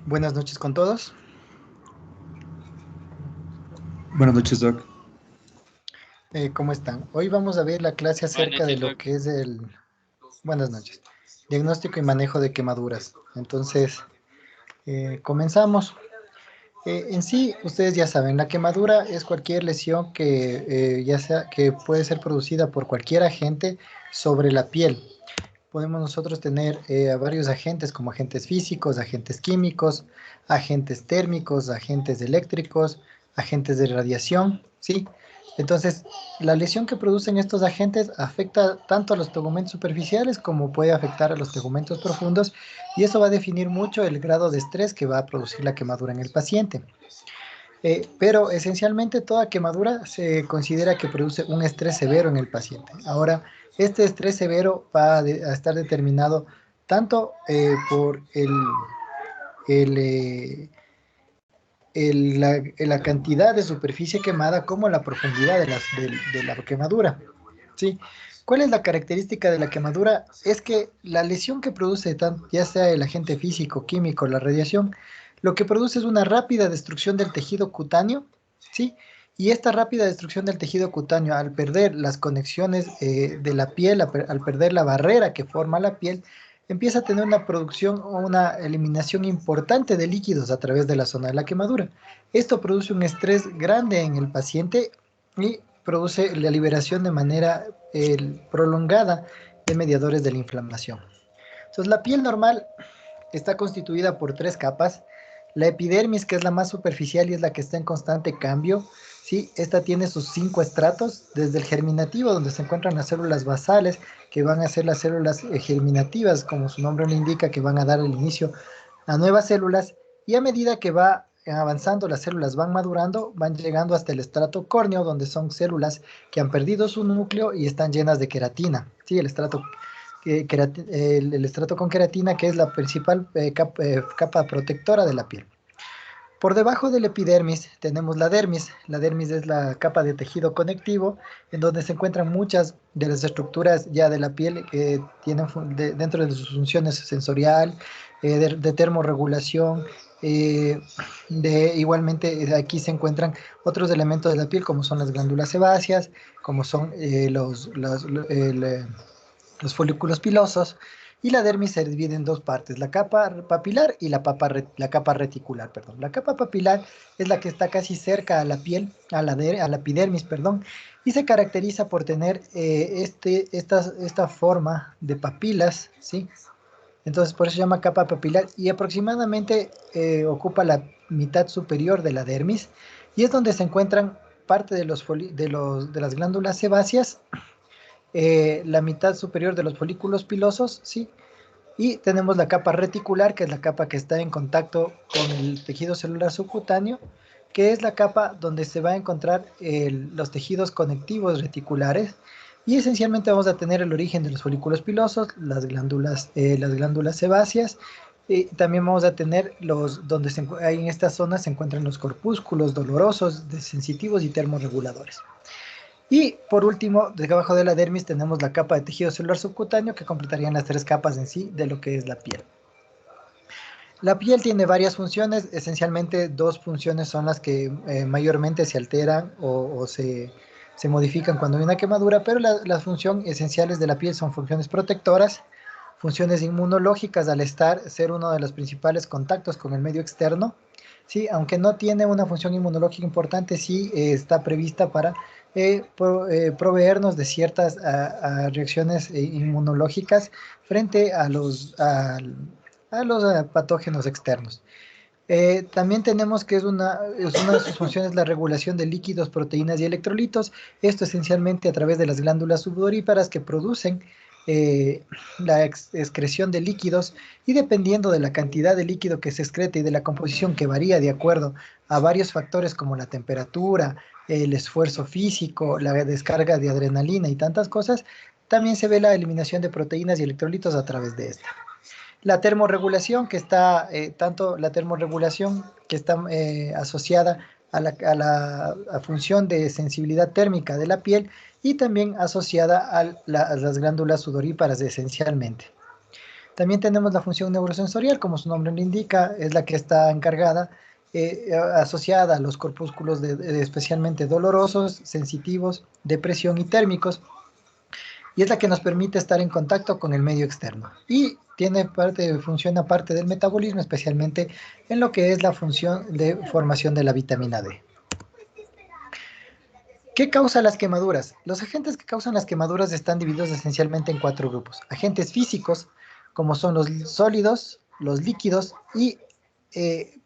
Buenas noches con todos. Buenas noches, Doc. ¿Cómo están? Hoy vamos a ver la clase Buenas acerca de noches, lo Doc. que es el... Buenas noches. Diagnóstico y manejo de quemaduras. Entonces, comenzamos. En sí, ustedes ya saben, la quemadura es cualquier lesión que ya sea que puede ser producida por cualquier agente sobre la piel. Podemos nosotros tener a varios agentes como agentes físicos, agentes químicos, agentes térmicos, agentes eléctricos, agentes de radiación, ¿sí? Entonces, la lesión que producen estos agentes afecta tanto a los tegumentos superficiales como puede afectar a los tegumentos profundos y eso va a definir mucho el grado de estrés que va a producir la quemadura en el paciente. Pero esencialmente toda quemadura se considera que produce un estrés severo en el paciente. Ahora, este estrés severo a estar determinado tanto por el, eh, la cantidad de superficie quemada como la profundidad de la quemadura. ¿Sí? ¿Cuál es la característica de la quemadura? Es que la lesión que produce, ya sea el agente físico, químico, la radiación, lo que produce es una rápida destrucción del tejido cutáneo, ¿sí? Y esta rápida destrucción del tejido cutáneo, al perder las conexiones de la piel, al perder la barrera que forma la piel, empieza a tener una producción o una eliminación importante de líquidos a través de la zona de la quemadura. Esto produce un estrés grande en el paciente y produce la liberación de manera prolongada de mediadores de la inflamación. Entonces, la piel normal está constituida por tres capas. La epidermis, que es la más superficial y es la que está en constante cambio, ¿sí? Esta tiene sus cinco estratos, desde el germinativo, donde se encuentran las células basales, que van a ser las células germinativas, como su nombre lo indica, que van a dar el inicio a nuevas células, y a medida que va avanzando, las células van madurando, van llegando hasta el estrato córneo, donde son células que han perdido su núcleo y están llenas de queratina. Sí, el estrato con queratina, que es la principal capa protectora de la piel. Por debajo del epidermis tenemos la dermis. La dermis es la capa de tejido conectivo en donde se encuentran muchas de las estructuras ya de la piel que tienen dentro de sus funciones sensorial, de termorregulación. eh, Igualmente aquí se encuentran otros elementos de la piel como son las glándulas sebáceas, como son los folículos pilosos, y la dermis se divide en dos partes, la capa papilar y la capa reticular, perdón. La capa papilar es la que está casi cerca a la piel, a la epidermis, perdón, y se caracteriza por tener esta forma de papilas, ¿sí? Entonces por eso se llama capa papilar y aproximadamente ocupa la mitad superior de la dermis y es donde se encuentran parte de las glándulas sebáceas, la mitad superior de los folículos pilosos, ¿sí? Y tenemos la capa reticular, que es la capa que está en contacto con el tejido celular subcutáneo, que es la capa donde se va a encontrar los tejidos conectivos reticulares. Y esencialmente vamos a tener el origen de los folículos pilosos, las glándulas sebáceas. Y también vamos a tener donde ahí en esta zona se encuentran los corpúsculos dolorosos, sensitivos y termorreguladores. Y por último, debajo de la dermis tenemos la capa de tejido celular subcutáneo que completarían las tres capas en sí de lo que es la piel. La piel tiene varias funciones, esencialmente dos funciones son las que mayormente se alteran se modifican cuando hay una quemadura, pero las funciones esenciales de la piel son funciones protectoras, funciones inmunológicas al ser uno de los principales contactos con el medio externo. Sí, aunque no tiene una función inmunológica importante, sí está prevista para proveernos de ciertas reacciones inmunológicas frente a los patógenos externos. También tenemos que es una de sus funciones la regulación de líquidos, proteínas y electrolitos. Esto esencialmente a través de las glándulas sudoríparas que producen la excreción de líquidos y dependiendo de la cantidad de líquido que se excreta y de la composición que varía de acuerdo a varios factores como la temperatura, el esfuerzo físico, la descarga de adrenalina y tantas cosas, también se ve la eliminación de proteínas y electrolitos a través de esta. La termorregulación que está, tanto la termorregulación que está asociada a función de sensibilidad térmica de la piel y también asociada a las glándulas sudoríparas esencialmente. También tenemos la función neurosensorial, como su nombre lo indica, es la que está encargada, asociada a los corpúsculos especialmente dolorosos, sensitivos, de presión y térmicos, y es la que nos permite estar en contacto con el medio externo. Y funciona parte del metabolismo, especialmente en lo que es la función de formación de la vitamina D. ¿Qué causa las quemaduras? Los agentes que causan las quemaduras están divididos esencialmente en 4 grupos. Agentes físicos, como son los sólidos, los líquidos, y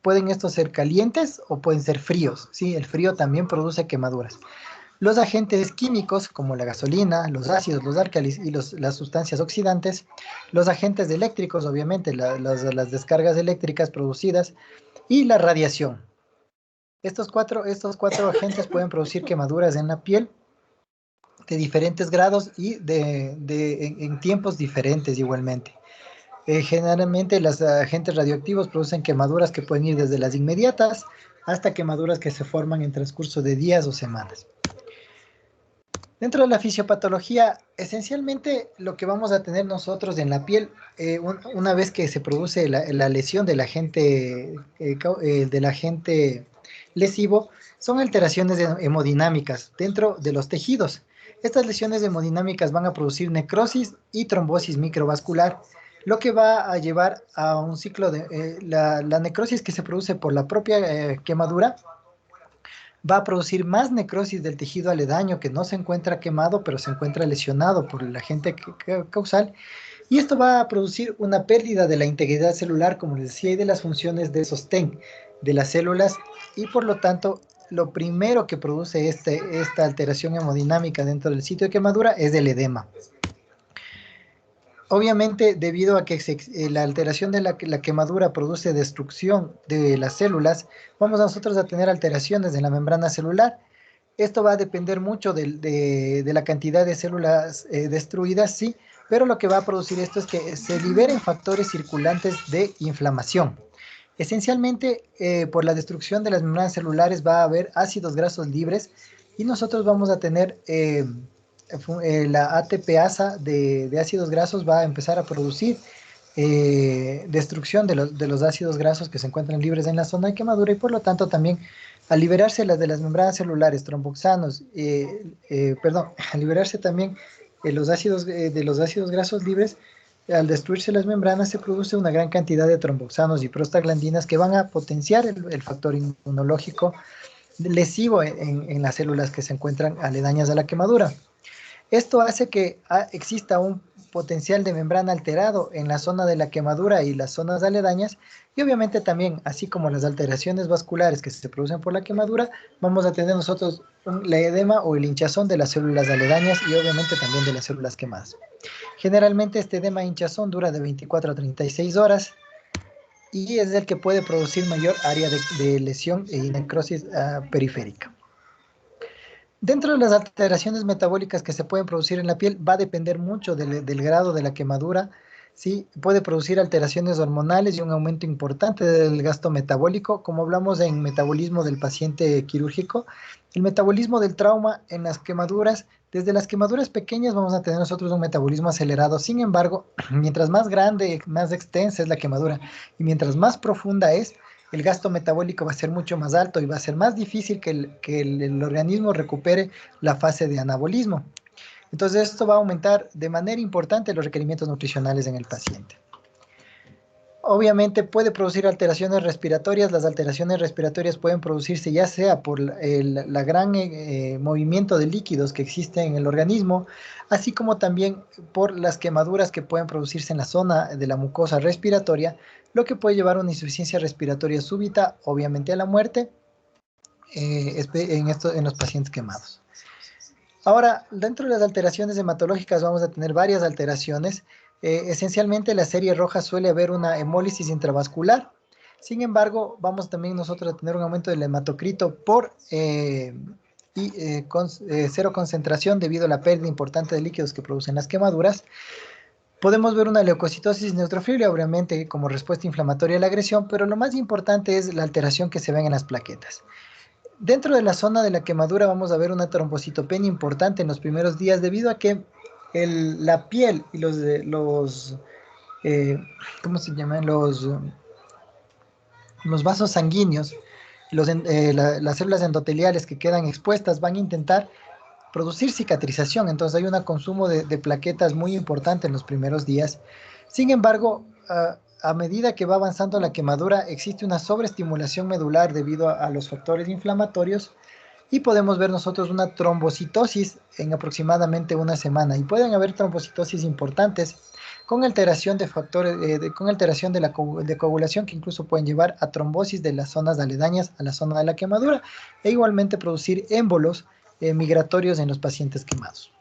pueden estos ser calientes o pueden ser fríos. ¿Sí? El frío también produce quemaduras. Los agentes químicos, como la gasolina, los ácidos, los álcalis y las sustancias oxidantes. Los agentes eléctricos, obviamente, las descargas eléctricas producidas. Y la radiación. Estos cuatro agentes pueden producir quemaduras en la piel de diferentes grados y en tiempos diferentes igualmente. Generalmente los agentes radioactivos producen quemaduras que pueden ir desde las inmediatas hasta quemaduras que se forman en transcurso de días o semanas. Dentro de la fisiopatología, esencialmente lo que vamos a tener nosotros en la piel, una vez que se produce la lesión del agente lesivo, son alteraciones hemodinámicas dentro de los tejidos. Estas lesiones hemodinámicas van a producir necrosis y trombosis microvascular, lo que va a llevar a un ciclo de la necrosis que se produce por la propia quemadura va a producir más necrosis del tejido aledaño que no se encuentra quemado, pero se encuentra lesionado por el agente causal. Y esto va a producir una pérdida de la integridad celular, como les decía, y de las funciones de sostén de las células. Y por lo tanto, lo primero que produce esta alteración hemodinámica dentro del sitio de quemadura es el edema. Obviamente, debido a que la alteración de la quemadura produce destrucción de las células, vamos nosotros a tener alteraciones en la membrana celular. Esto va a depender mucho de la cantidad de células destruidas, sí, pero lo que va a producir esto es que se liberen factores circulantes de inflamación. Esencialmente, por la destrucción de las membranas celulares va a haber ácidos grasos libres y nosotros vamos a tener la ATPasa de ácidos grasos va a empezar a producir destrucción de los ácidos grasos que se encuentran libres en la zona de quemadura y por lo tanto también al liberarse de las membranas celulares tromboxanos, al liberarse también de los ácidos grasos libres, al destruirse las membranas se produce una gran cantidad de tromboxanos y prostaglandinas que van a potenciar el factor inmunológico lesivo en las células que se encuentran aledañas a la quemadura. Esto hace que exista un potencial de membrana alterado en la zona de la quemadura y las zonas aledañas, y obviamente también, así como las alteraciones vasculares que se producen por la quemadura, vamos a tener nosotros la edema o el hinchazón de las células aledañas y obviamente también de las células quemadas. Generalmente este edema e hinchazón dura de 24 a 36 horas y es el que puede producir mayor área de lesión y necrosis periférica. Dentro de las alteraciones metabólicas que se pueden producir en la piel, va a depender mucho del grado de la quemadura. ¿Sí? Puede producir alteraciones hormonales y un aumento importante del gasto metabólico. Como hablamos en metabolismo del paciente quirúrgico, el metabolismo del trauma en las quemaduras, desde las quemaduras pequeñas vamos a tener nosotros un metabolismo acelerado. Sin embargo, mientras más grande, más extensa es la quemadura y mientras más profunda es, el gasto metabólico va a ser mucho más alto y va a ser más difícil que el organismo recupere la fase de anabolismo. Entonces esto va a aumentar de manera importante los requerimientos nutricionales en el paciente. Obviamente puede producir alteraciones respiratorias. Las alteraciones respiratorias pueden producirse ya sea por la gran movimiento de líquidos que existe en el organismo, así como también por las quemaduras que pueden producirse en la zona de la mucosa respiratoria, lo que puede llevar a una insuficiencia respiratoria súbita, obviamente a la muerte, en los pacientes quemados. Ahora, dentro de las alteraciones hematológicas vamos a tener varias alteraciones. Esencialmente, la serie roja suele haber una hemólisis intravascular. Sin embargo, vamos también nosotros a tener un aumento del hematocrito con cero concentración debido a la pérdida importante de líquidos que producen las quemaduras. Podemos ver una leucocitosis neutrofilia, obviamente, como respuesta inflamatoria a la agresión, pero lo más importante es la alteración que se ven en las plaquetas. Dentro de la zona de la quemadura vamos a ver una trombocitopenia importante en los primeros días debido a que la piel y eh, ¿cómo se llaman? Los vasos sanguíneos, las células endoteliales que quedan expuestas van a intentar producir cicatrización, entonces hay un consumo de plaquetas muy importante en los primeros días. Sin embargo, a medida que va avanzando la quemadura, existe una sobreestimulación medular debido a los factores inflamatorios y podemos ver nosotros una trombocitosis en aproximadamente una semana. Y pueden haber trombocitosis importantes con alteración de factores, con alteración de la de coagulación que incluso pueden llevar a trombosis de las zonas aledañas a la zona de la quemadura e igualmente producir émbolos migratorios en los pacientes quemados.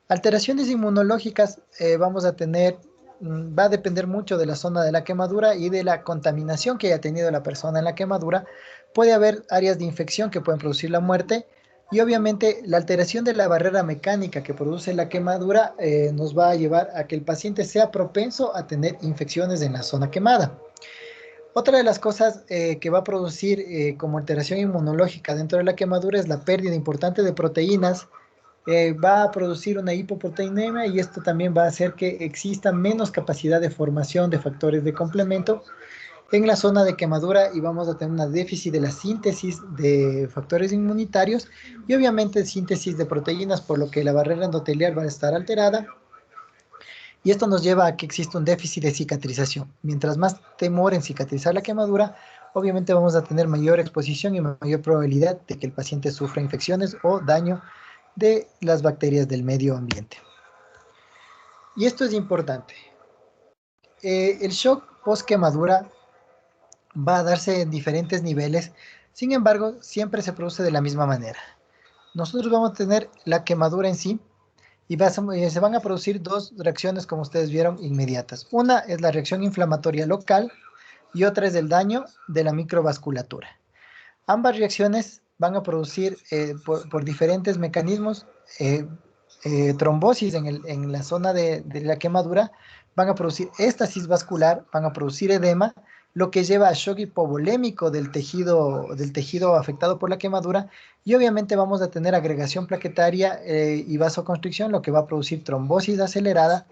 Alteraciones inmunológicas vamos a tener, va a depender mucho de la zona de la quemadura y de la contaminación que haya tenido la persona en la quemadura. Puede haber áreas de infección que pueden producir la muerte y obviamente la alteración de la barrera mecánica que produce la quemadura nos va a llevar a que el paciente sea propenso a tener infecciones en la zona quemada. Otra de las cosas que va a producir como alteración inmunológica dentro de la quemadura es la pérdida importante de proteínas, va a producir una hipoproteinemia y esto también va a hacer que exista menos capacidad de formación de factores de complemento en la zona de quemadura y vamos a tener una déficit de la síntesis de factores inmunitarios y obviamente síntesis de proteínas, por lo que la barrera endotelial va a estar alterada y esto nos lleva a que exista un déficit de cicatrización. Mientras más temor en cicatrizar la quemadura, obviamente vamos a tener mayor exposición y mayor probabilidad de que el paciente sufra infecciones o daño de las bacterias del medio ambiente. Y esto es importante. El shock post quemadura va a darse en diferentes niveles, sin embargo, siempre se produce de la misma manera. Nosotros vamos a tener la quemadura en sí y se van a producir dos reacciones, como ustedes vieron, inmediatas. Una es la reacción inflamatoria local y otra es el daño de la microvasculatura. Ambas reacciones van a producir por diferentes mecanismos trombosis en la zona de la quemadura, van a producir éstasis vascular, van a producir edema, lo que lleva a shock hipovolémico del tejido afectado por la quemadura y obviamente vamos a tener agregación plaquetaria y vasoconstricción, lo que va a producir trombosis acelerada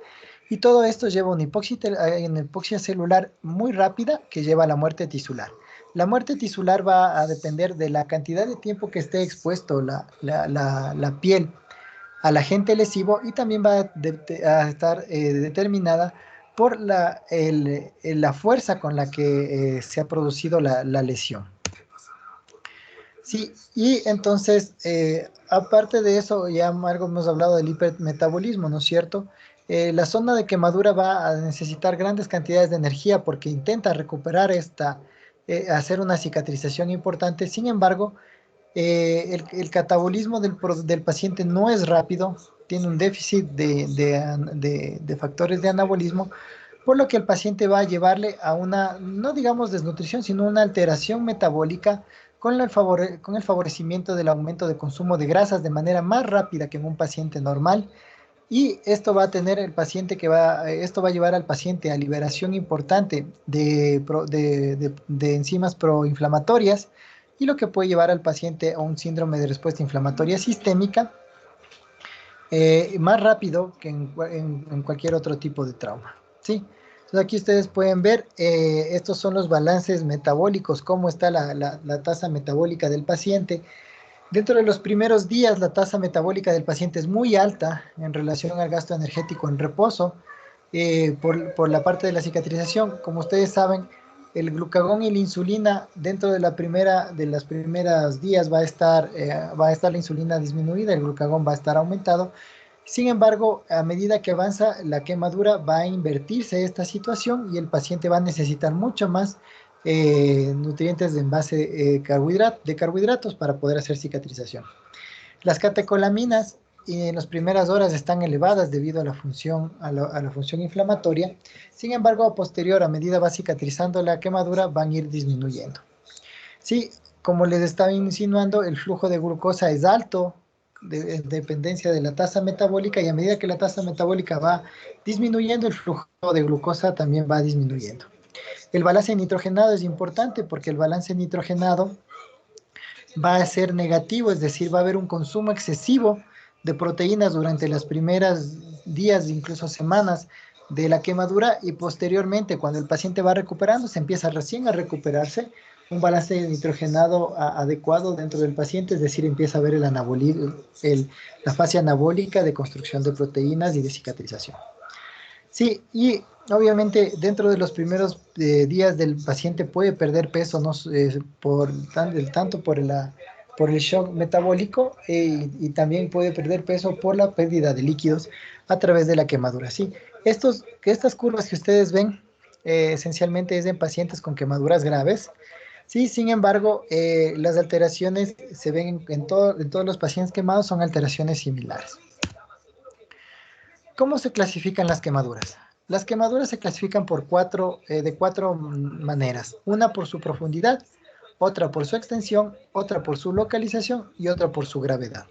y todo esto lleva una hipoxia celular muy rápida que lleva a la muerte tisular. La muerte tisular va a depender de la cantidad de tiempo que esté expuesto la piel al agente lesivo y también va a estar determinada por la fuerza con la que se ha producido la lesión. Sí, y entonces, aparte de eso, ya algo hemos hablado del hipermetabolismo, ¿no es cierto? La zona de quemadura va a necesitar grandes cantidades de energía porque intenta recuperar hacer una cicatrización importante. Sin embargo, el catabolismo del paciente no es rápido, tiene un déficit de factores de anabolismo, por lo que el paciente va a llevarle a una, no digamos desnutrición, sino una alteración metabólica con el favorecimiento del aumento de consumo de grasas de manera más rápida que en un paciente normal. Y esto va a tener el paciente esto va a llevar al paciente a liberación importante de enzimas proinflamatorias y lo que puede llevar al paciente a un síndrome de respuesta inflamatoria sistémica más rápido que en cualquier otro tipo de trauma. ¿Sí? Entonces aquí ustedes pueden ver, estos son los balances metabólicos, cómo está la tasa metabólica del paciente. Dentro de los primeros días, la tasa metabólica del paciente es muy alta en relación al gasto energético en reposo por la parte de la cicatrización. Como ustedes saben, el glucagón y la insulina dentro de las primeras días va a estar la insulina disminuida, el glucagón va a estar aumentado. Sin embargo, a medida que avanza la quemadura, va a invertirse esta situación y el paciente va a necesitar mucho más nutrientes de envase de carbohidratos para poder hacer cicatrización. Las catecolaminas en las primeras horas están elevadas debido a la función inflamatoria. Sin embargo, a posterior, a medida va cicatrizando la quemadura, van a ir disminuyendo. Sí, como les estaba insinuando, el flujo de glucosa es alto, en dependencia de la tasa metabólica, y a medida que la tasa metabólica va disminuyendo, el flujo de glucosa también va disminuyendo. El balance nitrogenado es importante porque el balance nitrogenado va a ser negativo, es decir, va a haber un consumo excesivo de proteínas durante las primeras días, incluso semanas de la quemadura y posteriormente, cuando el paciente va recuperando, se empieza recién a recuperarse un balance de nitrogenado adecuado dentro del paciente, es decir, empieza a ver la fase anabólica de construcción de proteínas y de cicatrización. Sí, y obviamente dentro de los primeros días del paciente puede perder peso, no, tanto por el shock metabólico y también puede perder peso por la pérdida de líquidos a través de la quemadura. Sí, estas curvas que ustedes ven esencialmente es en pacientes con quemaduras graves. Sí, sin embargo, las alteraciones se ven en todos los pacientes quemados, son alteraciones similares. ¿Cómo se clasifican las quemaduras? Las quemaduras se clasifican de cuatro maneras. Una por su profundidad, otra por su extensión, otra por su localización y otra por su gravedad.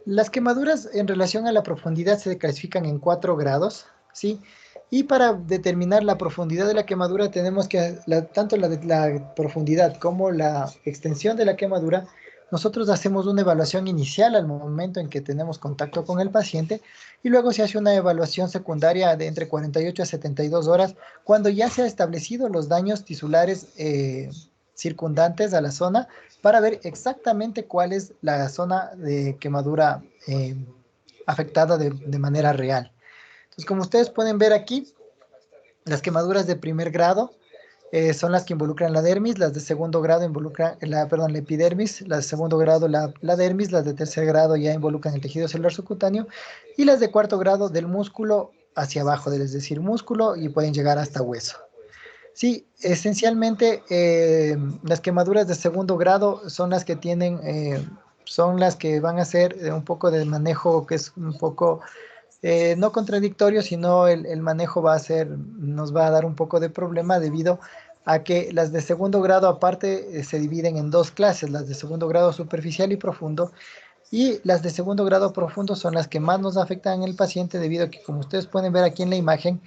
Las quemaduras en relación a la profundidad se clasifican en 4 grados, ¿sí? Y para determinar la profundidad de la quemadura tenemos que, tanto la profundidad como la extensión de la quemadura, nosotros hacemos una evaluación inicial al momento en que tenemos contacto con el paciente y luego se hace una evaluación secundaria de entre 48 a 72 horas cuando ya se han establecido los daños tisulares circundantes a la zona para ver exactamente cuál es la zona de quemadura afectada de manera real. Entonces, como ustedes pueden ver aquí, las quemaduras de primer grado son las que involucran la dermis, las de segundo grado involucran la epidermis, las de segundo grado la dermis, las de tercer grado ya involucran el tejido celular subcutáneo y las de cuarto grado del músculo hacia abajo, es decir, músculo y pueden llegar hasta hueso. Sí, esencialmente las quemaduras de segundo grado son las que son las que van a hacer un poco de manejo que es un poco no contradictorio, sino el manejo nos va a dar un poco de problema debido a que las de segundo grado aparte se dividen en 2 clases, las de segundo grado superficial y profundo, y las de segundo grado profundo son las que más nos afectan en el paciente debido a que, como ustedes pueden ver aquí en la imagen,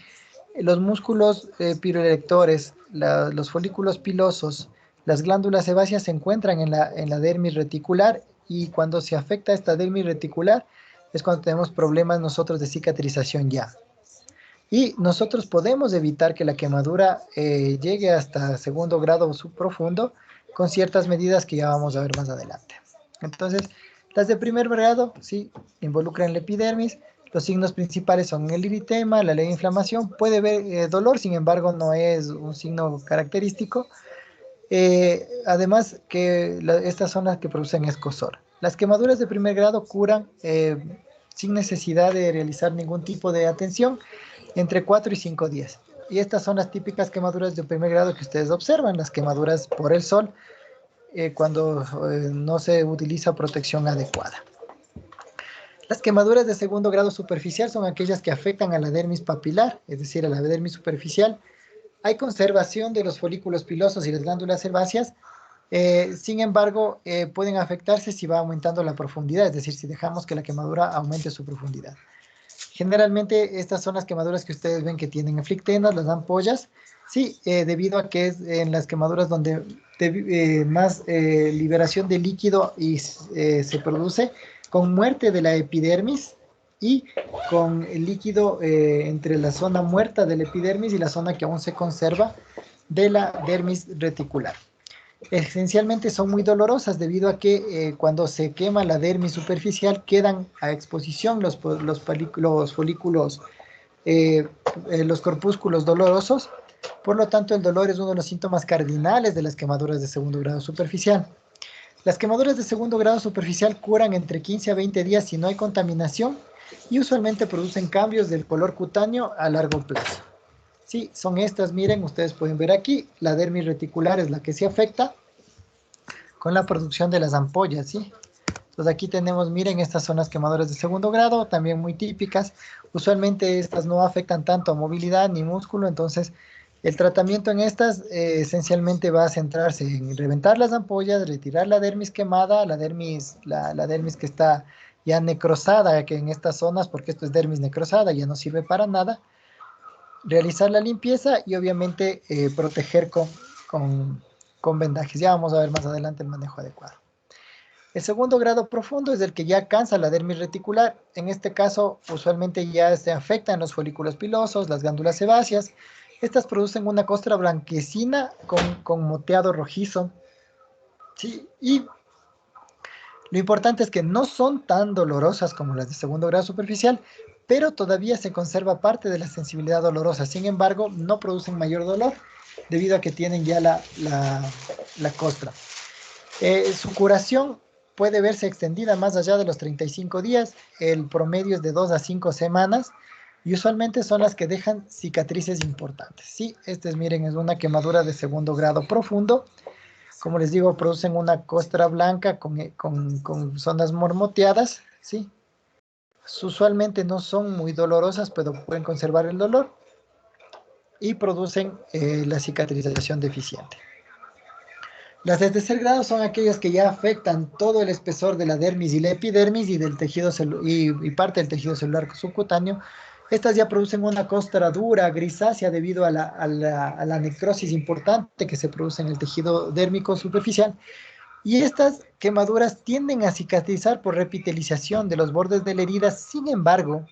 los músculos piroelectores, los folículos pilosos, las glándulas sebáceas se encuentran en la dermis reticular y cuando se afecta esta dermis reticular es cuando tenemos problemas nosotros de cicatrización ya. Y nosotros podemos evitar que la quemadura llegue hasta segundo grado subprofundo con ciertas medidas que ya vamos a ver más adelante. Entonces, las de primer grado, sí, involucran la epidermis. Los signos principales son el eritema, la leve inflamación. Puede haber dolor, sin embargo, no es un signo característico. Además, estas son las que producen escozor. Las quemaduras de primer grado curan sin necesidad de realizar ningún tipo de atención entre 4 y 5 días. Y estas son las típicas quemaduras de primer grado que ustedes observan, las quemaduras por el sol, cuando no se utiliza protección adecuada. Las quemaduras de segundo grado superficial son aquellas que afectan a la dermis papilar, es decir, a la dermis superficial. Hay conservación de los folículos pilosos y las glándulas sebáceas, sin embargo, pueden afectarse si va aumentando la profundidad, es decir, si dejamos que la quemadura aumente su profundidad. Generalmente estas son las quemaduras que ustedes ven que tienen aflictenas, las ampollas, sí, debido a que es en las quemaduras donde más liberación de líquido se produce con muerte de la epidermis y con el líquido entre la zona muerta de la epidermis y la zona que aún se conserva de la dermis reticular. Esencialmente son muy dolorosas debido a que cuando se quema la dermis superficial quedan a exposición los folículos, los corpúsculos dolorosos. Por lo tanto, el dolor es uno de los síntomas cardinales de las quemaduras de segundo grado superficial. Las quemaduras de segundo grado superficial curan entre 15 a 20 días si no hay contaminación y usualmente producen cambios del color cutáneo a largo plazo. Sí, son estas, miren, ustedes pueden ver aquí, la dermis reticular es la que se afecta con la producción de las ampollas, ¿sí? Entonces aquí tenemos, miren, estas son las quemaduras de segundo grado, también muy típicas. Usualmente estas no afectan tanto a movilidad ni músculo, entonces el tratamiento en estas esencialmente va a centrarse en reventar las ampollas, retirar la dermis quemada, la dermis que está ya necrosada, que en estas zonas, porque esto es dermis necrosada, ya no sirve para nada, realizar la limpieza y obviamente proteger con vendajes. Ya vamos a ver más adelante el manejo adecuado. El segundo grado profundo es el que ya alcanza la dermis reticular. En este caso, usualmente ya se afectan los folículos pilosos, las glándulas sebáceas. Estas producen una costra blanquecina con moteado rojizo. Sí, y lo importante es que no son tan dolorosas como las de segundo grado superficial, pero todavía se conserva parte de la sensibilidad dolorosa. Sin embargo, no producen mayor dolor debido a que tienen ya la costra. Su curación puede verse extendida más allá de los 35 días. El promedio es de 2 a 5 semanas y usualmente son las que dejan cicatrices importantes. Sí, este es, miren, es una quemadura de segundo grado profundo. Como les digo, producen una costra blanca con zonas mormoteadas, ¿sí? Usualmente no son muy dolorosas, pero pueden conservar el dolor y producen la cicatrización deficiente. Las de tercer grado son aquellas que ya afectan todo el espesor de la dermis y la epidermis y del tejido y parte del tejido celular subcutáneo. Estas ya producen una costra dura, grisácea, debido a la necrosis importante que se produce en el tejido dérmico superficial. Y estas quemaduras tienden a cicatrizar por repitelización de los bordes de la herida. Sin embargo,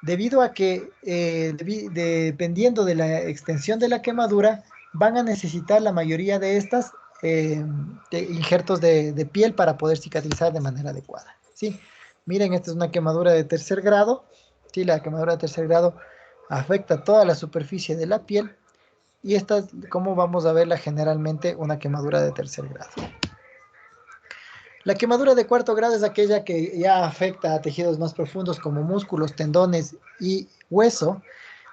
debido a que dependiendo de la extensión de la quemadura, van a necesitar la mayoría de estas de injertos de piel para poder cicatrizar de manera adecuada. ¿Sí? Miren, esta es una quemadura de tercer grado. ¿Sí? La quemadura de tercer grado afecta toda la superficie de la piel y esta es como vamos a verla generalmente una quemadura de tercer grado. La quemadura de cuarto grado es aquella que ya afecta a tejidos más profundos como músculos, tendones y hueso.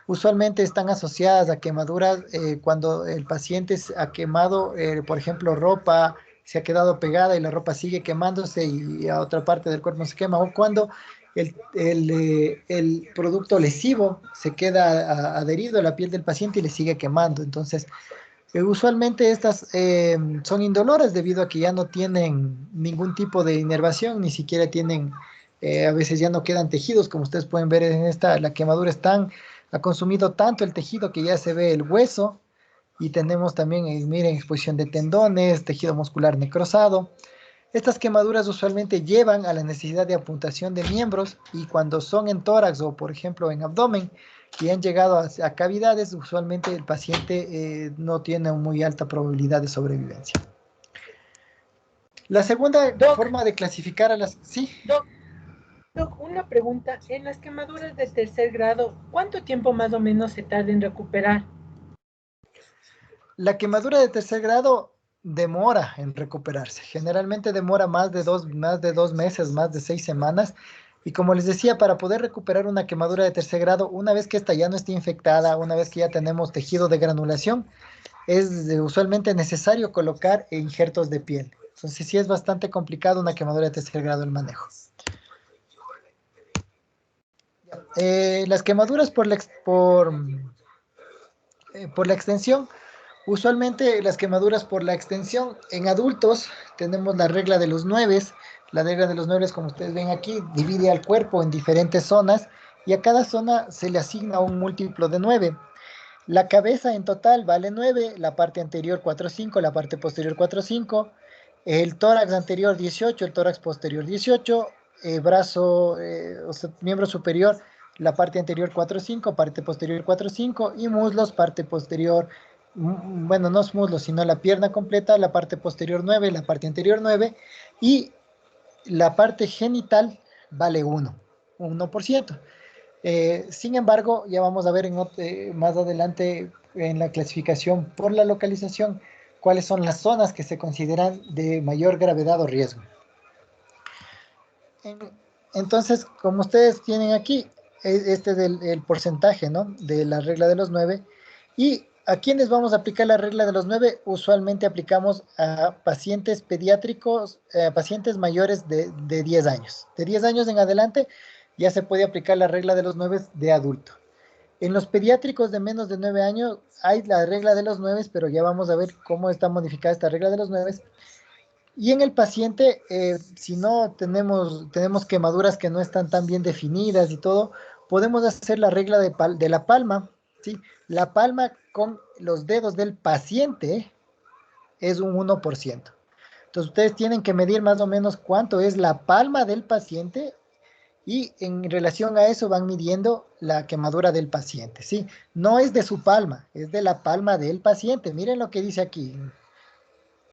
Usualmente están asociadas a quemaduras cuando el paciente ha quemado, por ejemplo, ropa, se ha quedado pegada y la ropa sigue quemándose y a otra parte del cuerpo se quema, o cuando el producto lesivo se queda adherido a la piel del paciente y le sigue quemando. Entonces, usualmente estas son indoloras debido a que ya no tienen ningún tipo de inervación, ni siquiera tienen, a veces ya no quedan tejidos, como ustedes pueden ver en esta, la quemadura ha consumido tanto el tejido que ya se ve el hueso y tenemos también, miren, exposición de tendones, tejido muscular necrosado. Estas quemaduras usualmente llevan a la necesidad de amputación de miembros y cuando son en tórax o, por ejemplo, en abdomen y han llegado a cavidades, usualmente el paciente no tiene una muy alta probabilidad de sobrevivencia. La segunda Doc, forma de clasificar a las... Sí, Doc, Doc, una pregunta. En las quemaduras de tercer grado, ¿cuánto tiempo más o menos se tarda en recuperar? la quemadura de tercer grado demora en recuperarse. Generalmente demora más de dos meses, más de 6 semanas. Y como les decía, para poder recuperar una quemadura de tercer grado, una vez que esta ya no esté infectada, una vez que ya tenemos tejido de granulación, es usualmente necesario colocar injertos de piel. Entonces sí es bastante complicado una quemadura de tercer grado el manejo. Las quemaduras por la extensión. Usualmente las quemaduras por la extensión en adultos tenemos la regla de los 9. La regla de los 9, como ustedes ven aquí, divide al cuerpo en diferentes zonas y a cada zona se le asigna un múltiplo de 9. La cabeza en total vale 9, la parte anterior 4,5, la parte posterior 4,5, el tórax anterior 18, el tórax posterior 18, brazo, o sea, miembro superior, la parte anterior 4,5, parte posterior 4,5 y muslos, parte posterior, bueno, no es muslos, sino la pierna completa, la parte posterior 9, la parte anterior 9 y la parte genital vale 1, 1%. Sin embargo, ya vamos a ver más adelante en la clasificación por la localización cuáles son las zonas que se consideran de mayor gravedad o riesgo. En- entonces, como ustedes tienen aquí, este es el porcentaje, ¿no? De la regla de los 9. ¿Y a quiénes vamos a aplicar la regla de los 9? Usualmente aplicamos a pacientes pediátricos, pacientes mayores de 10 años. De 10 años en adelante ya se puede aplicar la regla de los 9 de adulto. En los pediátricos de menos de 9 años hay la regla de los 9, pero ya vamos a ver cómo está modificada esta regla de los 9. Y en el paciente, si no tenemos quemaduras que no están tan bien definidas y todo, podemos hacer la regla de la palma, ¿sí? La palma con los dedos del paciente es un 1%. Entonces ustedes tienen que medir más o menos cuánto es la palma del paciente y en relación a eso van midiendo la quemadura del paciente, ¿sí? No es de su palma, es de la palma del paciente. Miren lo que dice aquí.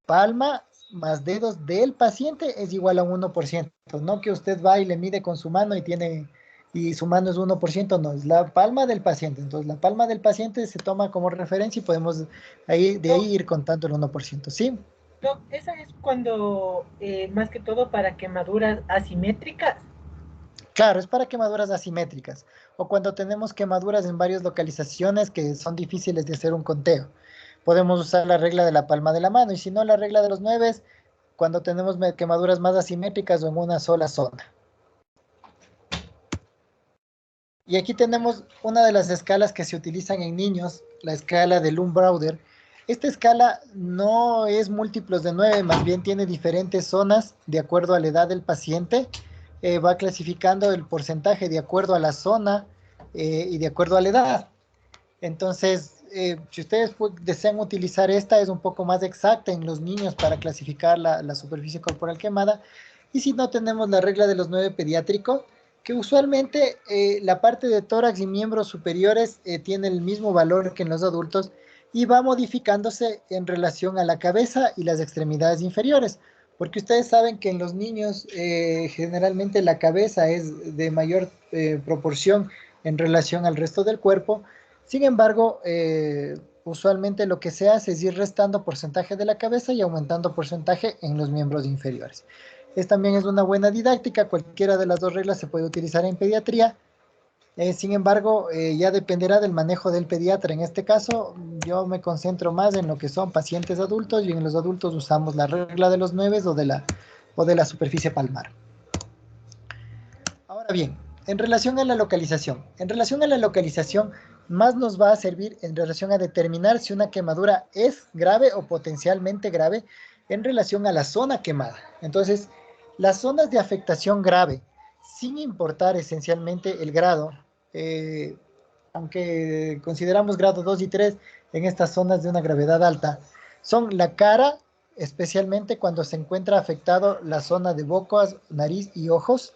Palma más dedos del paciente es igual a un 1%. No que usted va y le mide con su mano y su mano es 1%, no, es la palma del paciente. Entonces la palma del paciente se toma como referencia y podemos de Doc, ahí ir contando el 1%, ¿sí? Doc, esa es cuando, más que todo para quemaduras asimétricas. Claro, es para quemaduras asimétricas o cuando tenemos quemaduras en varias localizaciones que son difíciles de hacer un conteo. Podemos usar la regla de la palma de la mano y si no la regla de los 9 cuando tenemos quemaduras más asimétricas o en una sola zona. Y aquí tenemos una de las escalas que se utilizan en niños, la escala de Lund-Browder. Esta escala no es múltiplos de 9, más bien tiene diferentes zonas de acuerdo a la edad del paciente. Va clasificando el porcentaje de acuerdo a la zona y de acuerdo a la edad. Entonces, si ustedes desean utilizar esta, es un poco más exacta en los niños para clasificar la superficie corporal quemada. Y si no, tenemos la regla de los 9 pediátricos, que usualmente la parte de tórax y miembros superiores tiene el mismo valor que en los adultos y va modificándose en relación a la cabeza y las extremidades inferiores. Porque ustedes saben que en los niños generalmente la cabeza es de mayor proporción en relación al resto del cuerpo. Sin embargo, usualmente lo que se hace es ir restando porcentaje de la cabeza y aumentando porcentaje en los miembros inferiores. También es una buena didáctica, cualquiera de las dos reglas se puede utilizar en pediatría. Sin embargo, ya dependerá del manejo del pediatra. En este caso, yo me concentro más en lo que son pacientes adultos y en los adultos usamos la regla de los 9 o de la superficie palmar. Ahora bien, en relación a la localización, más nos va a servir en relación a determinar si una quemadura es grave o potencialmente grave en relación a la zona quemada. Entonces, las zonas de afectación grave, sin importar esencialmente el grado, eh, aunque consideramos grado 2 y 3 en estas zonas de una gravedad alta, son la cara, especialmente cuando se encuentra afectado la zona de bocas, nariz y ojos,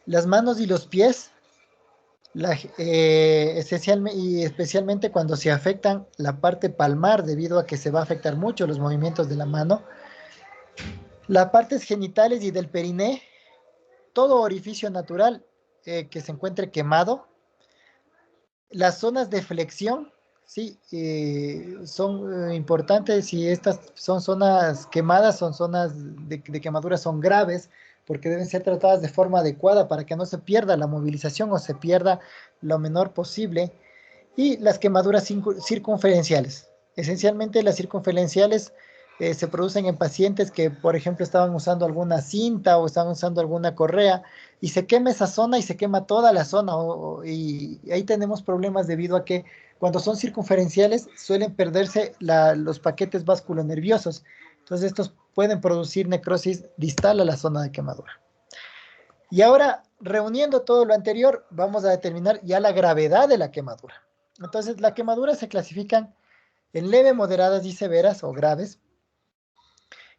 las manos y los pies, esencialmente, y especialmente cuando se afectan la parte palmar debido a que se va a afectar mucho los movimientos de la mano, las partes genitales y del periné, todo orificio natural que se encuentre quemado, las zonas de flexión, sí, son importantes si estas son zonas quemadas, son zonas de quemaduras, son graves, porque deben ser tratadas de forma adecuada para que no se pierda la movilización o se pierda lo menor posible. Y las quemaduras circunferenciales. Esencialmente las circunferenciales se producen en pacientes que, por ejemplo, estaban usando alguna cinta o estaban usando alguna correa y se quema esa zona y se quema toda la zona y ahí tenemos problemas debido a que cuando son circunferenciales suelen perderse los paquetes vasculonerviosos. Entonces estos pueden producir necrosis distal a la zona de quemadura. Y ahora, reuniendo todo lo anterior, vamos a determinar ya la gravedad de la quemadura. Entonces, las quemaduras se clasifican en leve, moderadas y severas o graves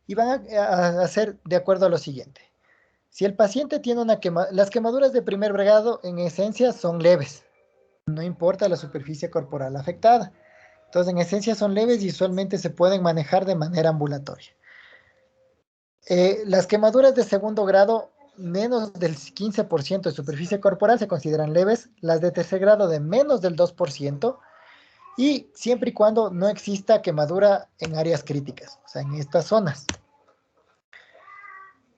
y van a ser de acuerdo a lo siguiente. Si el paciente tiene las quemaduras de primer grado en esencia son leves, no importa la superficie corporal afectada. Entonces, en esencia son leves y usualmente se pueden manejar de manera ambulatoria. Las quemaduras de segundo grado, menos del 15% de superficie corporal se consideran leves, las de tercer grado de menos del 2%, y siempre y cuando no exista quemadura en áreas críticas, o sea, en estas zonas.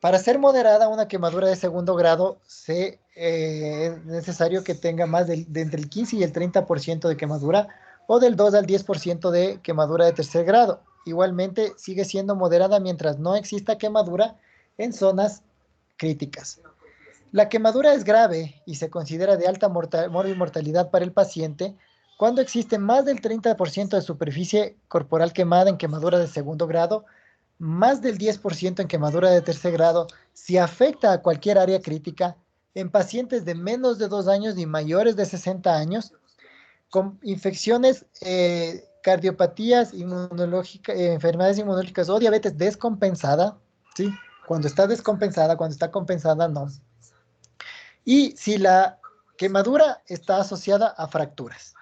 Para ser moderada, una quemadura de segundo grado es necesario que tenga más de entre el 15 y el 30% de quemadura o del 2 al 10% de quemadura de tercer grado. Igualmente, sigue siendo moderada mientras no exista quemadura en zonas críticas. La quemadura es grave y se considera de alta mortalidad para el paciente cuando existe más del 30% de superficie corporal quemada en quemadura de segundo grado, más del 10% en quemadura de tercer grado, si afecta a cualquier área crítica, en pacientes de menos de 2 años y mayores de 60 años, con infecciones cardiopatías inmunológicas, enfermedades inmunológicas o diabetes descompensada, ¿sí? Cuando está descompensada, cuando está compensada, no. Y si la quemadura está asociada a fracturas.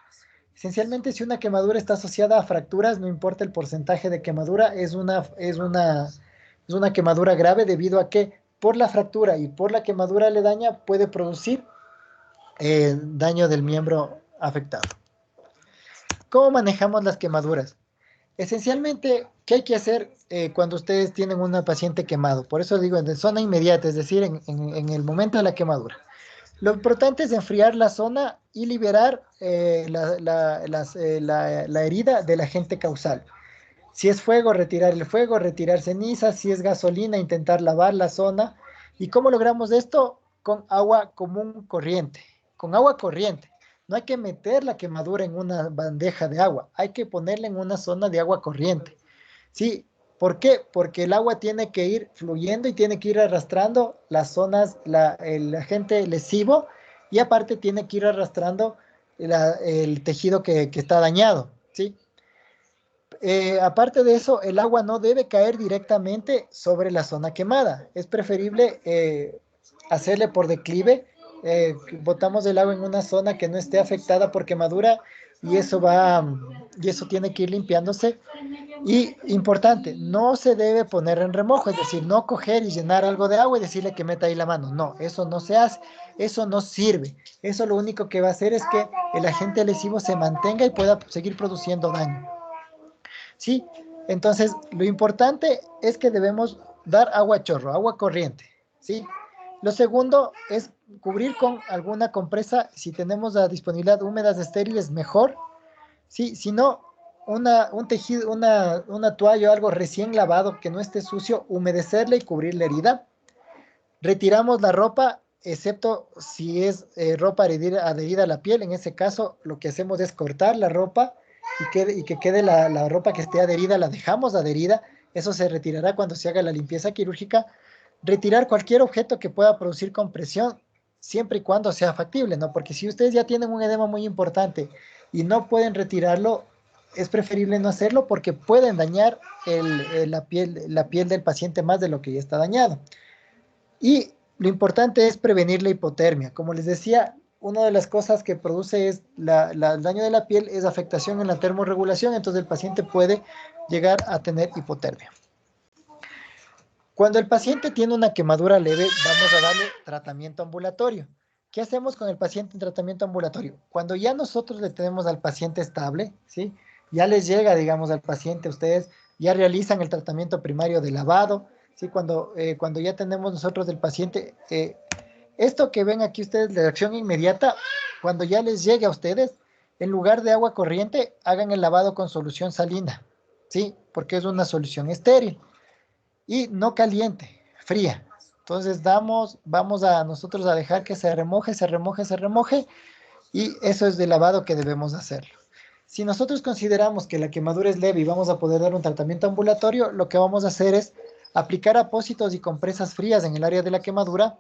Esencialmente, si una quemadura está asociada a fracturas, no importa el porcentaje de quemadura, es una quemadura grave debido a que por la fractura y por la quemadura aledaña puede producir daño del miembro afectado. ¿Cómo manejamos las quemaduras? Esencialmente, ¿qué hay que hacer cuando ustedes tienen una paciente quemado? Por eso digo, en zona inmediata, es decir, en el momento de la quemadura. Lo importante es enfriar la zona y liberar la herida del agente causal. Si es fuego, retirar el fuego, retirar cenizas. Si es gasolina, intentar lavar la zona. ¿Y cómo logramos esto? Con agua común corriente. Con agua corriente. No hay que meter la quemadura en una bandeja de agua. Hay que ponerla en una zona de agua corriente. ¿Sí? ¿Por qué? Porque el agua tiene que ir fluyendo y tiene que ir arrastrando las zonas, el agente lesivo, y aparte tiene que ir arrastrando el tejido que está dañado, ¿sí? Aparte de eso, el agua no debe caer directamente sobre la zona quemada. Es preferible hacerle por declive. Botamos el agua en una zona que no esté afectada por quemadura y y eso tiene que ir limpiándose. Y importante, no se debe poner en remojo, es decir, no coger y llenar algo de agua y decirle que meta ahí la mano. No, eso no se hace, eso no sirve. Eso lo único que va a hacer es que el agente lesivo se mantenga y pueda seguir produciendo daño. ¿Sí? Entonces, lo importante es que debemos dar agua a chorro, agua corriente, ¿sí? Lo segundo es cubrir con alguna compresa, si tenemos la disponibilidad húmedas estériles, mejor, ¿sí? Si no, un tejido, una toalla o algo recién lavado que no esté sucio, humedecerle y cubrir la herida. Retiramos la ropa, excepto si es ropa adherida a la piel. En ese caso, lo que hacemos es cortar la ropa y que quede la ropa que esté adherida, la dejamos adherida. Eso se retirará cuando se haga la limpieza quirúrgica. Retirar cualquier objeto que pueda producir compresión, siempre y cuando sea factible, ¿no? Porque si ustedes ya tienen un edema muy importante y no pueden retirarlo, es preferible no hacerlo porque pueden dañar la piel del paciente más de lo que ya está dañado. Y lo importante es prevenir la hipotermia. Como les decía, una de las cosas que produce es el daño de la piel es afectación en la termorregulación, entonces el paciente puede llegar a tener hipotermia. Cuando el paciente tiene una quemadura leve, vamos a darle tratamiento ambulatorio. ¿Qué hacemos con el paciente en tratamiento ambulatorio? Cuando ya nosotros le tenemos al paciente estable, ¿sí? Ya les llega, digamos, al paciente, ustedes ya realizan el tratamiento primario de lavado, ¿sí? Cuando ya tenemos nosotros del paciente, esto que ven aquí ustedes, la reacción inmediata, cuando ya les llegue a ustedes, en lugar de agua corriente, hagan el lavado con solución salina, ¿sí? Porque es una solución estéril y no caliente, fría. Entonces vamos a nosotros a dejar que se remoje, se remoje, se remoje, y eso es de lavado que debemos hacerlo. Si nosotros consideramos que la quemadura es leve y vamos a poder dar un tratamiento ambulatorio, lo que vamos a hacer es aplicar apósitos y compresas frías en el área de la quemadura.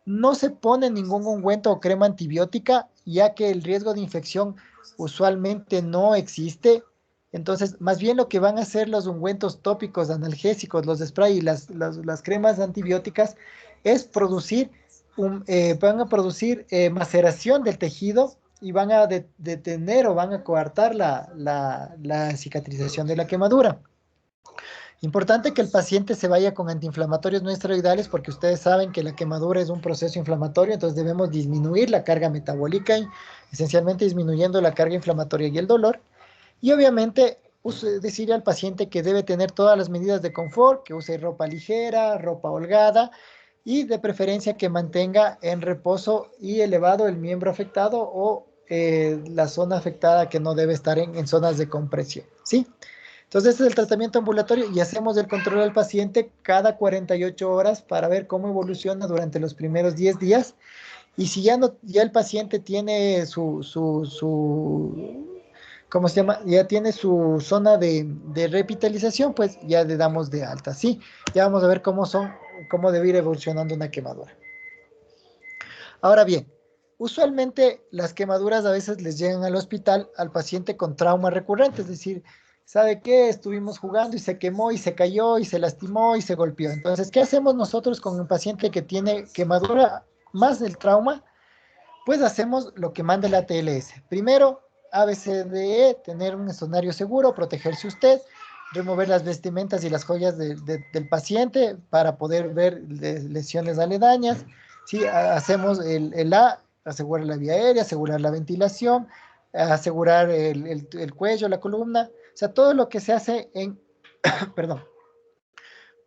No se pone ningún ungüento o crema antibiótica, ya que el riesgo de infección usualmente no existe. Entonces, más bien lo que van a hacer los ungüentos tópicos, analgésicos, los spray y las cremas antibióticas es van a producir maceración del tejido y van a detener o van a coartar la cicatrización de la quemadura. Importante que el paciente se vaya con antiinflamatorios no esteroidales porque ustedes saben que la quemadura es un proceso inflamatorio, entonces debemos disminuir la carga metabólica, esencialmente disminuyendo la carga inflamatoria y el dolor. Y obviamente decirle al paciente que debe tener todas las medidas de confort, que use ropa ligera, ropa holgada y de preferencia que mantenga en reposo y elevado el miembro afectado o la zona afectada que no debe estar en zonas de compresión, ¿sí? Entonces, este es el tratamiento ambulatorio y hacemos el control al paciente cada 48 horas para ver cómo evoluciona durante los primeros 10 días. Y si ya el paciente tiene ¿cómo se llama? Ya tiene su zona de revitalización, pues ya le damos de alta, ¿sí? Ya vamos a ver cómo debe ir evolucionando una quemadura. Ahora bien, Usualmente las quemaduras a veces les llegan al hospital al paciente con trauma recurrente, es decir, ¿sabe qué? Estuvimos jugando y se quemó y se cayó y se lastimó y se golpeó. Entonces, ¿qué hacemos nosotros con un paciente que tiene quemadura más del trauma? Pues hacemos lo que manda la TLS. Primero, ABCDE, tener un escenario seguro, protegerse usted, remover las vestimentas y las joyas del paciente para poder ver lesiones aledañas. Sí, hacemos el A, asegurar la vía aérea, asegurar la ventilación, asegurar el cuello, la columna, o sea, todo lo que se hace en, perdón,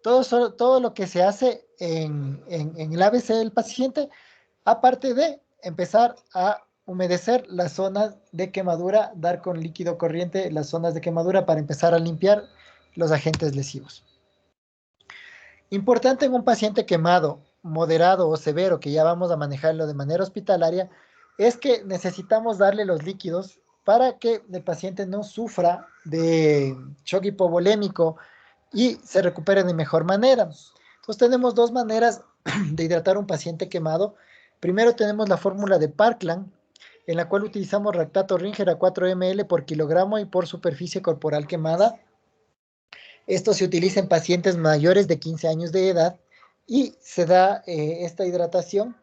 todo lo que se hace en el ABC del paciente, aparte de empezar a humedecer las zonas de quemadura, dar con líquido corriente las zonas de quemadura para empezar a limpiar los agentes lesivos. Importante en un paciente quemado, moderado o severo, que ya vamos a manejarlo de manera hospitalaria, es que necesitamos darle los líquidos para que el paciente no sufra de shock hipovolémico y se recupere de mejor manera. Entonces tenemos dos maneras de hidratar a un paciente quemado. Primero tenemos la fórmula de Parkland, en la cual utilizamos lactato Ringer a 4 ml por kilogramo y por superficie corporal quemada. Esto se utiliza en pacientes mayores de 15 años de edad y se da esta hidratación.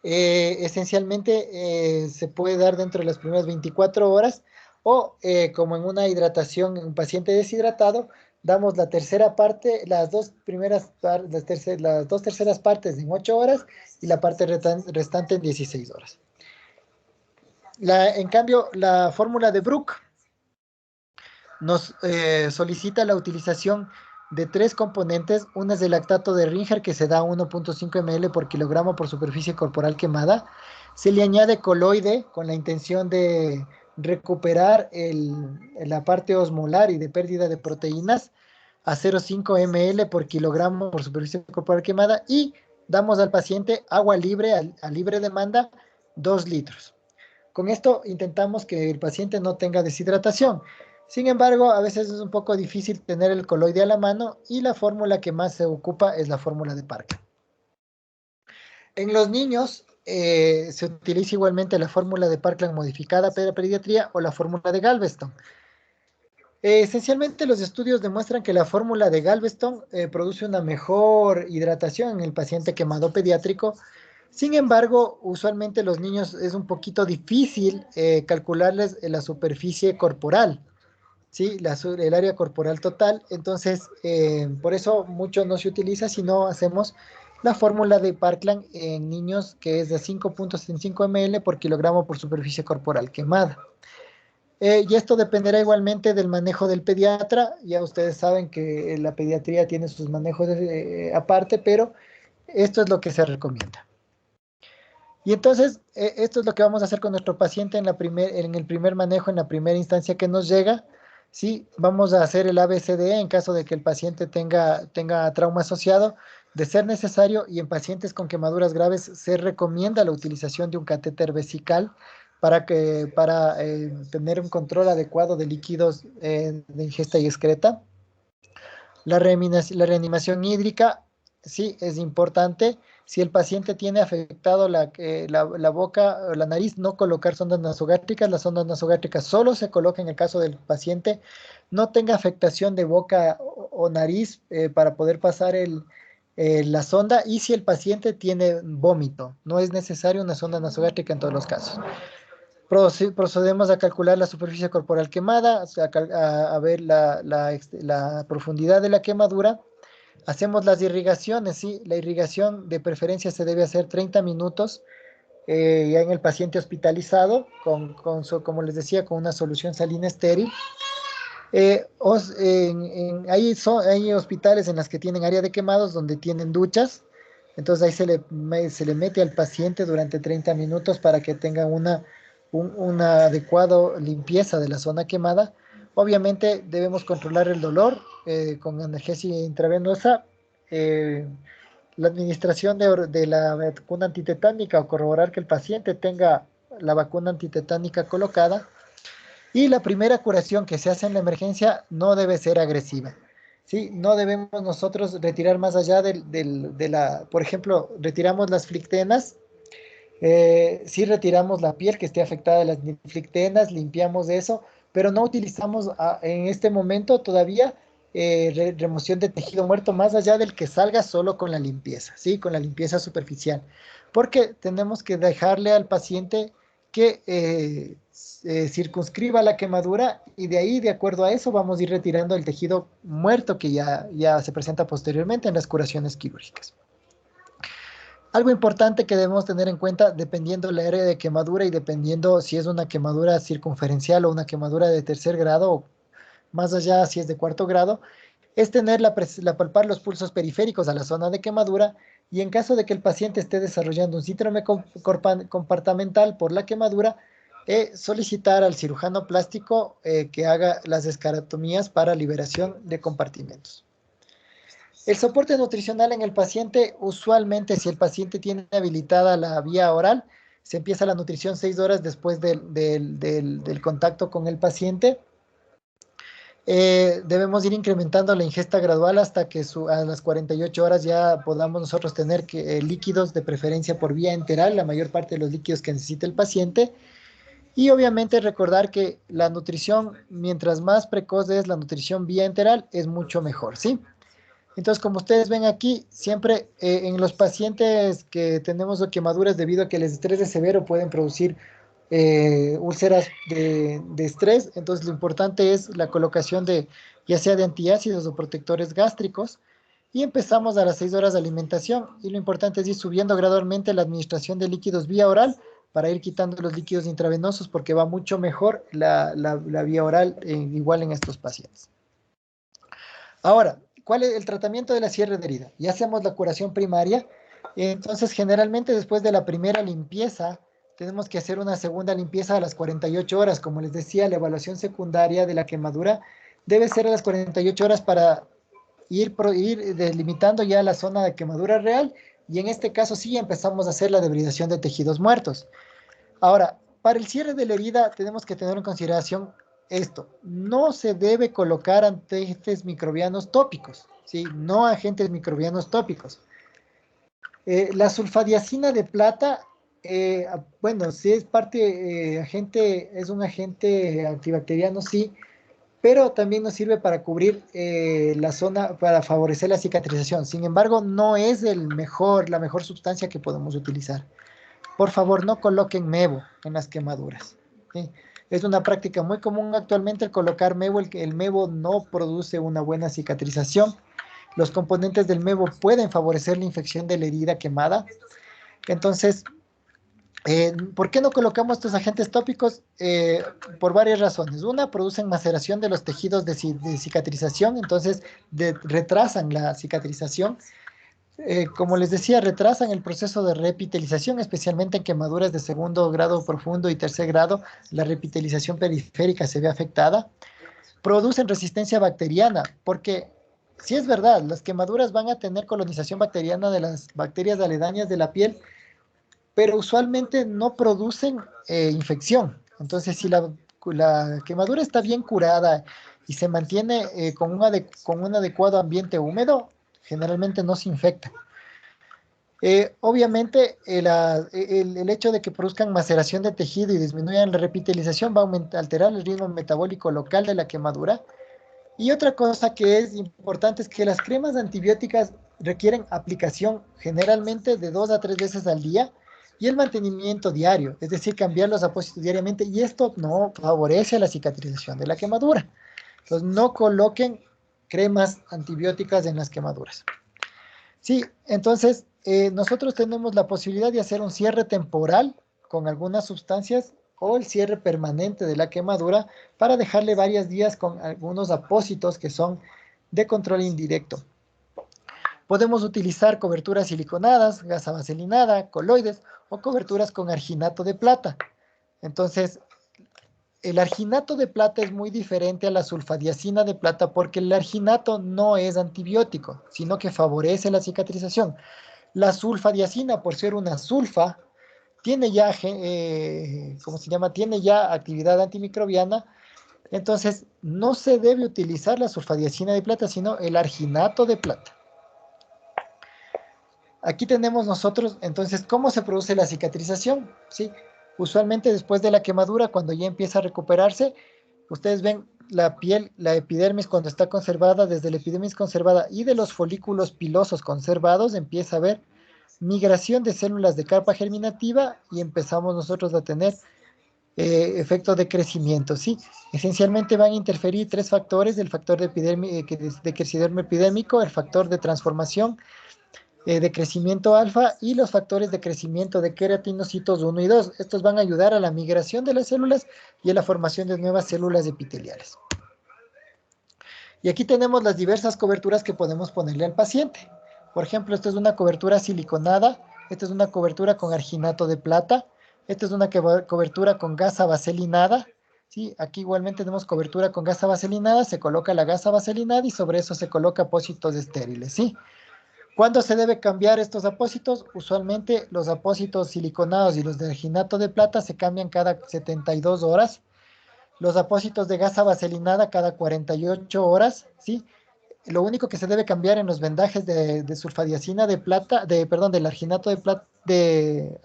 Esencialmente se puede dar dentro de las primeras 24 horas o como en una hidratación en un paciente deshidratado, damos la tercera parte, las dos terceras partes en 8 horas y la parte restante en 16 horas. En cambio, la fórmula de Brook nos solicita la utilización de 3 componentes. Una es el lactato de Ringer, que se da 1.5 ml por kilogramo por superficie corporal quemada. Se le añade coloide con la intención de recuperar la parte osmolar y de pérdida de proteínas a 0.5 ml por kilogramo por superficie corporal quemada. Y damos al paciente agua libre, a libre demanda, 2 litros. Con esto intentamos que el paciente no tenga deshidratación. Sin embargo, a veces es un poco difícil tener el coloide a la mano y la fórmula que más se ocupa es la fórmula de Parkland. En los niños se utiliza igualmente la fórmula de Parkland modificada para pediatría o la fórmula de Galveston. Esencialmente los estudios demuestran que la fórmula de Galveston produce una mejor hidratación en el paciente quemado pediátrico. Sin embargo, usualmente los niños es un poquito difícil calcularles la superficie corporal, ¿sí? El área corporal total. Entonces, por eso mucho no se utiliza, sino hacemos la fórmula de Parkland en niños que es de 5.75 ml por kilogramo por superficie corporal quemada. Y esto dependerá igualmente del manejo del pediatra. Ya ustedes saben que la pediatría tiene sus manejos aparte, pero esto es lo que se recomienda. Y entonces, esto es lo que vamos a hacer con nuestro paciente en el primer manejo, en la primera instancia que nos llega. Sí, vamos a hacer el ABCDE en caso de que el paciente tenga trauma asociado. De ser necesario y en pacientes con quemaduras graves, se recomienda la utilización de un catéter vesical para tener un control adecuado de líquidos de ingesta y excreta. La reanimación hídrica, sí, es importante. Si el paciente tiene afectado la boca o la nariz, no colocar sondas nasogástricas. Las sondas nasogástricas solo se colocan en el caso del paciente no tenga afectación de boca o nariz para poder pasar la sonda. Y si el paciente tiene vómito, no es necesario una sonda nasogástrica en todos los casos. Procedemos a calcular la superficie corporal quemada, a ver la profundidad de la quemadura. Hacemos las irrigaciones, ¿sí? La irrigación de preferencia se debe hacer 30 minutos ya en el paciente hospitalizado, como les decía, con una solución salina estéril. Hay hospitales en las que tienen área de quemados donde tienen duchas, entonces ahí se le mete al paciente durante 30 minutos para que tenga una adecuada limpieza de la zona quemada. Obviamente debemos controlar el dolor con analgesia intravenosa, la administración de la vacuna antitetánica o corroborar que el paciente tenga la vacuna antitetánica colocada. Y la primera curación que se hace en la emergencia no debe ser agresiva. ¿Sí? No debemos nosotros retirar más allá por ejemplo, retiramos las flictenas Sí retiramos la piel que esté afectada de las niflictenas, limpiamos eso, pero no utilizamos en este momento todavía remoción de tejido muerto más allá del que salga solo con la limpieza, ¿sí? Con la limpieza superficial, porque tenemos que dejarle al paciente que circunscriba la quemadura y de ahí, de acuerdo a eso, vamos a ir retirando el tejido muerto que ya se presenta posteriormente en las curaciones quirúrgicas. Algo importante que debemos tener en cuenta, dependiendo la área de quemadura y dependiendo si es una quemadura circunferencial o una quemadura de tercer grado, o más allá si es de cuarto grado, es tener palpar los pulsos periféricos a la zona de quemadura y en caso de que el paciente esté desarrollando un síndrome compartamental por la quemadura, solicitar al cirujano plástico que haga las escarotomías para liberación de compartimentos. El soporte nutricional en el paciente, usualmente si el paciente tiene habilitada la vía oral, se empieza la nutrición 6 horas después del contacto con el paciente. Debemos ir incrementando la ingesta gradual hasta que a las 48 horas ya podamos nosotros tener líquidos de preferencia por vía enteral, la mayor parte de los líquidos que necesita el paciente. Y obviamente recordar que la nutrición, mientras más precoz es la nutrición vía enteral, es mucho mejor, ¿sí? Entonces, como ustedes ven aquí, siempre en los pacientes que tenemos quemaduras debido a que el estrés es severo pueden producir úlceras de estrés. Entonces, lo importante es la colocación de ya sea de antiácidos o protectores gástricos. Y empezamos a las 6 horas de alimentación. Y lo importante es ir subiendo gradualmente la administración de líquidos vía oral para ir quitando los líquidos intravenosos porque va mucho mejor la vía oral igual en estos pacientes. Ahora, ¿cuál es el tratamiento de la cierre de herida? Ya hacemos la curación primaria, entonces generalmente después de la primera limpieza, tenemos que hacer una segunda limpieza a las 48 horas. Como les decía, la evaluación secundaria de la quemadura debe ser a las 48 horas para ir delimitando ya la zona de quemadura real y en este caso sí empezamos a hacer la debridación de tejidos muertos. Ahora, para el cierre de la herida tenemos que tener en consideración esto. No se debe colocar agentes microbianos tópicos, ¿sí? No agentes microbianos tópicos. La sulfadiacina de plata, bueno, sí es parte, es un agente antibacteriano, sí, pero también nos sirve para cubrir la zona, para favorecer la cicatrización. Sin embargo, no es la mejor sustancia que podemos utilizar. Por favor, no coloquen mevo en las quemaduras, ¿sí? Es una práctica muy común actualmente el colocar mevo. El mevo no produce una buena cicatrización. Los componentes del mevo pueden favorecer la infección de la herida quemada. Entonces, ¿por qué no colocamos estos agentes tópicos? Por varias razones. Una, producen maceración de los tejidos de cicatrización, entonces retrasan la cicatrización. Como les decía, retrasan el proceso de reepitelización, especialmente en quemaduras de segundo grado profundo y tercer grado. La reepitelización periférica se ve afectada. Producen resistencia bacteriana, porque sí es verdad, las quemaduras van a tener colonización bacteriana de las bacterias aledañas de la piel, pero usualmente no producen infección. Entonces, si la quemadura está bien curada y se mantiene con un adecuado ambiente húmedo, generalmente no se infecta. Obviamente, el hecho de que produzcan maceración de tejido y disminuyan la repitelización va a alterar el ritmo metabólico local de la quemadura. Y otra cosa que es importante es que las cremas antibióticas requieren aplicación generalmente de 2 a 3 veces al día y el mantenimiento diario, es decir, cambiar los apósitos diariamente, y esto no favorece la cicatrización de la quemadura. Entonces, no coloquen cremas antibióticas en las quemaduras. Sí, entonces nosotros tenemos la posibilidad de hacer un cierre temporal con algunas sustancias o el cierre permanente de la quemadura para dejarle varios días con algunos apósitos que son de control indirecto. Podemos utilizar coberturas siliconadas, gasa vaselinada, coloides o coberturas con arginato de plata. Entonces, el arginato de plata es muy diferente a la sulfadiacina de plata porque el arginato no es antibiótico, sino que favorece la cicatrización. La sulfadiacina, por ser una sulfa, tiene ya, ¿cómo se llama? Tiene ya actividad antimicrobiana, entonces no se debe utilizar la sulfadiacina de plata, sino el arginato de plata. Aquí tenemos nosotros, entonces, ¿cómo se produce la cicatrización? ¿Sí? Usualmente después de la quemadura, cuando ya empieza a recuperarse, ustedes ven la piel, la epidermis cuando está conservada, desde la epidermis conservada y de los folículos pilosos conservados, empieza a haber migración de células de capa germinativa y empezamos nosotros a tener efectos de crecimiento, ¿sí? Esencialmente van a interferir tres factores, el factor de crecimiento epidérmico, el factor de transformación de crecimiento alfa y los factores de crecimiento de queratinocitos 1 y 2. Estos van a ayudar a la migración de las células y a la formación de nuevas células epiteliales. Y aquí tenemos las diversas coberturas que podemos ponerle al paciente. Por ejemplo, esta es una cobertura siliconada, esta es una cobertura con arginato de plata, esta es una cobertura con gasa vaselinada, ¿sí? Aquí igualmente tenemos cobertura con gasa vaselinada, se coloca la gasa vaselinada y sobre eso se coloca apósitos estériles, ¿sí? ¿Cuándo se debe cambiar estos apósitos? Usualmente los apósitos siliconados y los de arginato de plata se cambian cada 72 horas. Los apósitos de gasa vaselinada cada 48 horas, ¿sí? Lo único que se debe cambiar en los vendajes de sulfadiacina de plata, perdón, del arginato de plata, de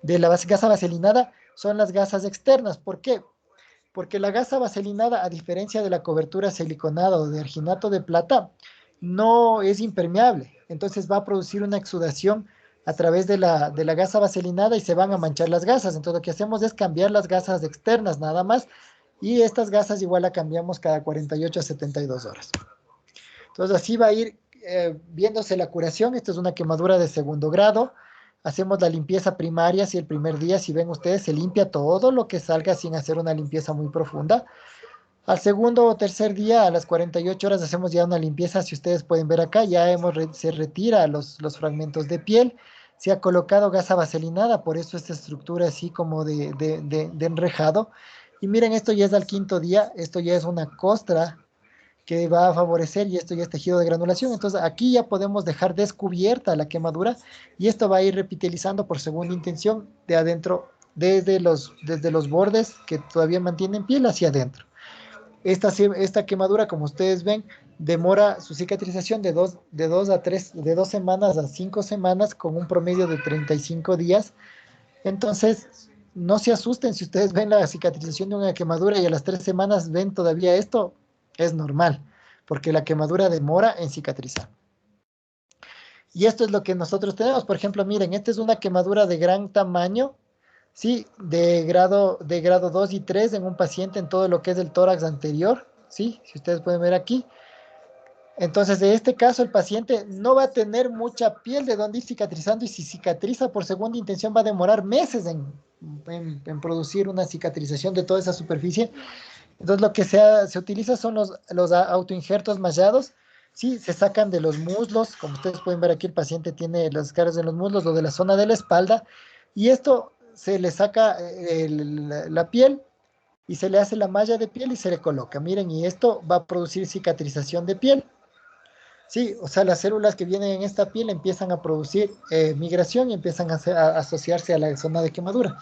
la gasa vaselinada son las gasas externas. ¿Por qué? Porque la gasa vaselinada, a diferencia de la cobertura siliconada o de arginato de plata, no es impermeable. Entonces va a producir una exudación a través de la gasa vaselinada y se van a manchar las gasas. Entonces lo que hacemos es cambiar las gasas externas nada más y estas gasas igual la cambiamos cada 48 a 72 horas. Entonces así va a ir viéndose la curación. Esta es una quemadura de segundo grado. Hacemos la limpieza primaria, si el primer día, si ven ustedes, se limpia todo lo que salga sin hacer una limpieza muy profunda. Al segundo o tercer día, a las 48 horas, hacemos ya una limpieza, si ustedes pueden ver acá, se retira los fragmentos de piel, se ha colocado gasa vaselinada, por eso esta estructura así como de enrejado. Y miren, esto ya es al quinto día, esto ya es una costra que va a favorecer y esto ya es tejido de granulación. Entonces aquí ya podemos dejar descubierta la quemadura y esto va a ir repitelizando por segunda intención de adentro, desde los bordes que todavía mantienen piel hacia adentro. Esta quemadura, como ustedes ven, demora su cicatrización de 2 semanas a 5 semanas con un promedio de 35 días. Entonces, no se asusten si ustedes ven la cicatrización de una quemadura y a las 3 semanas ven todavía esto, es normal, porque la quemadura demora en cicatrizar. Y esto es lo que nosotros tenemos. Por ejemplo, miren, esta es una quemadura de gran tamaño, ¿sí? De grado 2 y 3 en un paciente en todo lo que es el tórax anterior, ¿sí? Si ustedes pueden ver aquí. Entonces, en este caso, el paciente no va a tener mucha piel de donde ir cicatrizando y si cicatriza por segunda intención va a demorar meses en producir una cicatrización de toda esa superficie. Entonces, lo que se utiliza son los autoinjertos mallados. Sí, se sacan de los muslos. Como ustedes pueden ver aquí, el paciente tiene las caras en los muslos o de la zona de la espalda. Y esto se le saca la piel y se le hace la malla de piel y se le coloca. Miren, y esto va a producir cicatrización de piel. Sí, o sea, las células que vienen en esta piel empiezan a producir migración y empiezan a asociarse a la zona de quemadura.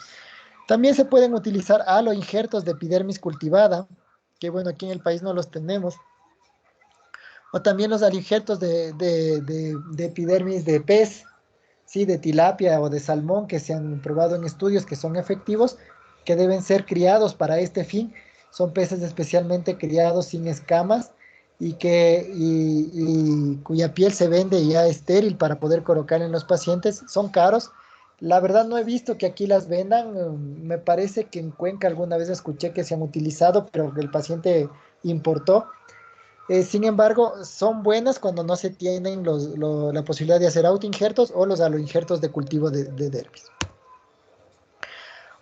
También se pueden utilizar aloinjertos de epidermis cultivada, que bueno, aquí en el país no los tenemos. O también los aloinjertos de epidermis de pez, ¿sí? De tilapia o de salmón, que se han probado en estudios que son efectivos, que deben ser criados para este fin. Son peces especialmente criados sin escamas y cuya piel se vende ya estéril para poder colocar en los pacientes. Son caros. La verdad no he visto que aquí las vendan. Me parece que en Cuenca alguna vez escuché que se han utilizado, pero el paciente importó. Sin embargo, son buenas cuando no se tienen la posibilidad de hacer autoinjertos o los aloinjertos de cultivo de dermis.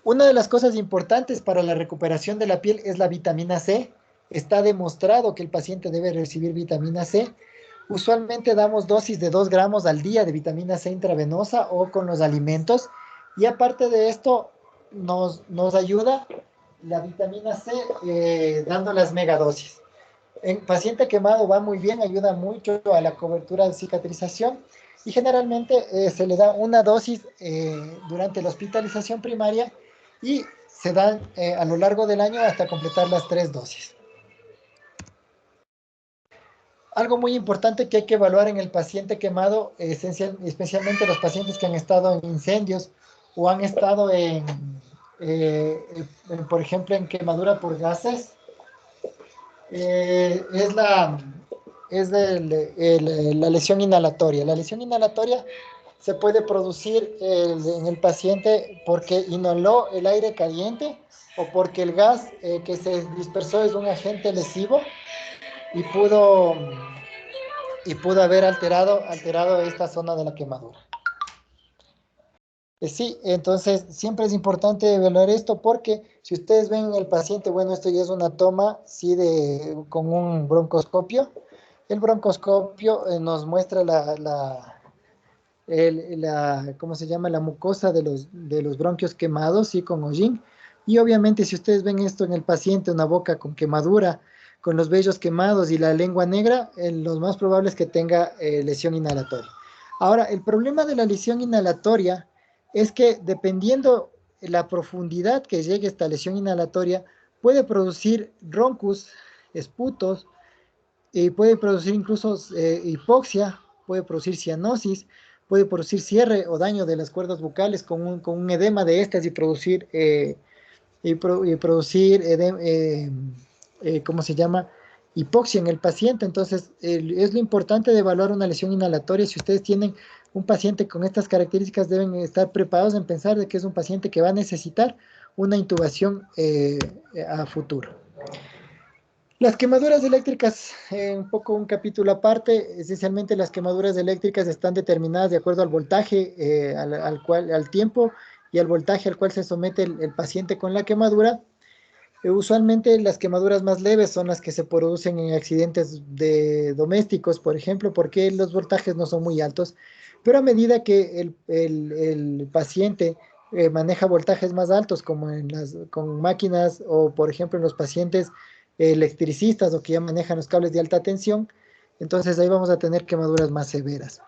Una de las cosas importantes para la recuperación de la piel es la vitamina C. Está demostrado que el paciente debe recibir vitamina C. Usualmente damos dosis de 2 gramos al día de vitamina C intravenosa o con los alimentos. Y aparte de esto, nos ayuda la vitamina C dando las megadosis. En paciente quemado va muy bien, ayuda mucho a la cobertura de cicatrización y generalmente se le da una dosis durante la hospitalización primaria y se dan a lo largo del año hasta completar las 3 dosis. Algo muy importante que hay que evaluar en el paciente quemado, especialmente los pacientes que han estado en incendios o han estado por ejemplo, en quemadura por gases, es la lesión inhalatoria. La lesión inhalatoria se puede producir en el paciente porque inhaló el aire caliente o porque el gas que se dispersó es un agente lesivo y pudo haber alterado esta zona de la quemadura. Sí, entonces siempre es importante evaluar esto porque si ustedes ven en el paciente, bueno, esto ya es una toma, sí, con un broncoscopio. El broncoscopio nos muestra ¿cómo se llama? La mucosa de los bronquios quemados, sí, con hollín. Y obviamente si ustedes ven esto en el paciente, una boca con quemadura, con los vellos quemados y la lengua negra, lo más probable es que tenga lesión inhalatoria. Ahora, el problema de la lesión inhalatoria es que dependiendo la profundidad que llegue esta lesión inhalatoria, puede producir roncus, esputos, y puede producir incluso hipoxia, puede producir cianosis, puede producir cierre o daño de las cuerdas vocales con un edema de estas y producir ¿cómo se llama? Hipoxia en el paciente. Entonces, es lo importante de evaluar una lesión inhalatoria. Si ustedes tienen un paciente con estas características, deben estar preparados en pensar de que es un paciente que va a necesitar una intubación a futuro. Las quemaduras eléctricas, un poco un capítulo aparte, esencialmente las quemaduras eléctricas están determinadas de acuerdo al voltaje, al tiempo y al voltaje al cual se somete el paciente con la quemadura. Usualmente las quemaduras más leves son las que se producen en accidentes domésticos, por ejemplo, porque los voltajes no son muy altos, pero a medida que el paciente maneja voltajes más altos, como con máquinas o, por ejemplo, en los pacientes electricistas o que ya manejan los cables de alta tensión, entonces ahí vamos a tener quemaduras más severas.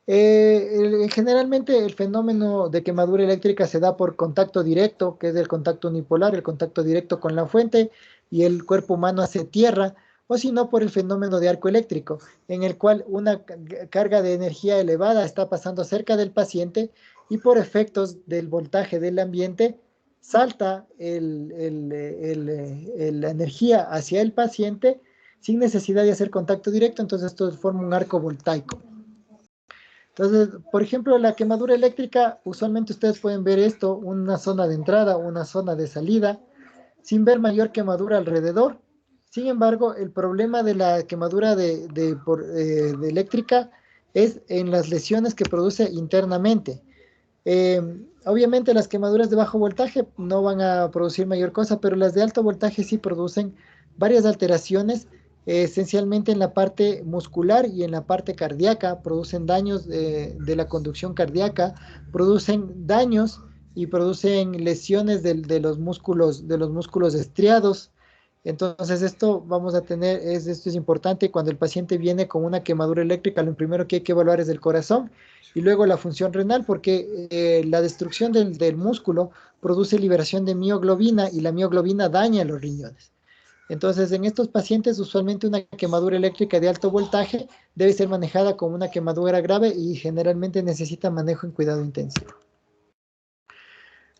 Generalmente el fenómeno de quemadura eléctrica se da por contacto directo, que es el contacto unipolar, el contacto directo con la fuente y el cuerpo humano hace tierra, o si no por el fenómeno de arco eléctrico, en el cual una carga de energía elevada está pasando cerca del paciente y por efectos del voltaje del ambiente salta la energía hacia el paciente sin necesidad de hacer contacto directo, entonces esto forma un arco voltaico. Entonces, por ejemplo, la quemadura eléctrica, usualmente ustedes pueden ver esto, una zona de entrada, una zona de salida, sin ver mayor quemadura alrededor. Sin embargo, el problema de la quemadura de eléctrica es en las lesiones que produce internamente. Obviamente las quemaduras de bajo voltaje no van a producir mayor cosa, pero las de alto voltaje sí producen varias alteraciones, esencialmente en la parte muscular y en la parte cardíaca, producen daños de la conducción cardíaca, producen daños y producen lesiones de los músculos estriados. Entonces esto vamos a tener, esto es importante cuando el paciente viene con una quemadura eléctrica, lo primero que hay que evaluar es el corazón y luego la función renal, porque la destrucción del músculo produce liberación de mioglobina y la mioglobina daña los riñones. Entonces, en estos pacientes, usualmente una quemadura eléctrica de alto voltaje debe ser manejada como una quemadura grave y generalmente necesita manejo en cuidado intensivo.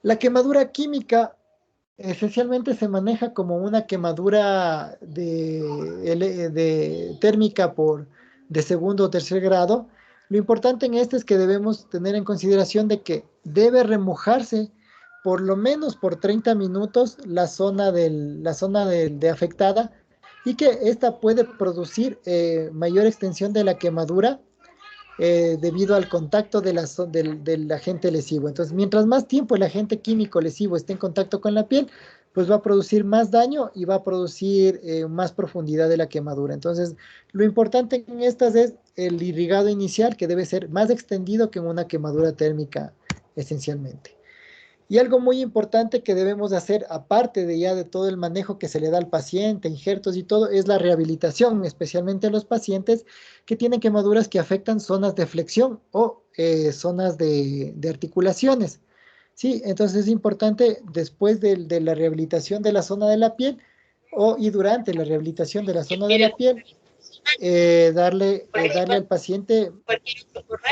La quemadura química esencialmente se maneja como una quemadura térmica de segundo o tercer grado. Lo importante en este es que debemos tener en consideración de que debe remojarse por lo menos por 30 minutos la zona de afectada y que esta puede producir mayor extensión de la quemadura debido al contacto del agente lesivo. Entonces, mientras más tiempo el agente químico lesivo esté en contacto con la piel, pues va a producir más daño y va a producir más profundidad de la quemadura. Entonces, lo importante en estas es el irrigado inicial, que debe ser más extendido que en una quemadura térmica, esencialmente. Y algo muy importante que debemos hacer, aparte de todo el manejo que se le da al paciente, injertos y todo, es la rehabilitación, especialmente en los pacientes que tienen quemaduras que afectan zonas de flexión o zonas de articulaciones. Sí, entonces es importante después de la rehabilitación de la zona de la piel y durante la rehabilitación de la zona de la piel, darle al paciente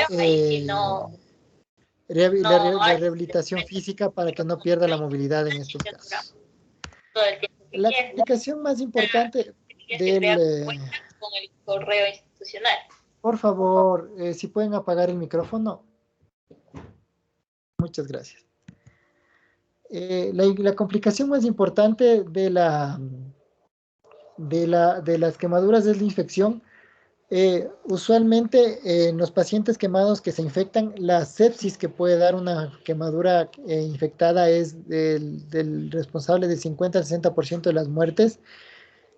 la rehabilitación física para que no pierda la movilidad en estos casos. La complicación más importante con el correo institucional. Por favor, si pueden apagar el micrófono. Muchas gracias. La complicación más importante de las quemaduras es la infección. Usualmente en los pacientes quemados que se infectan, la sepsis que puede dar una quemadura infectada es del responsable del 50 al 60% de las muertes.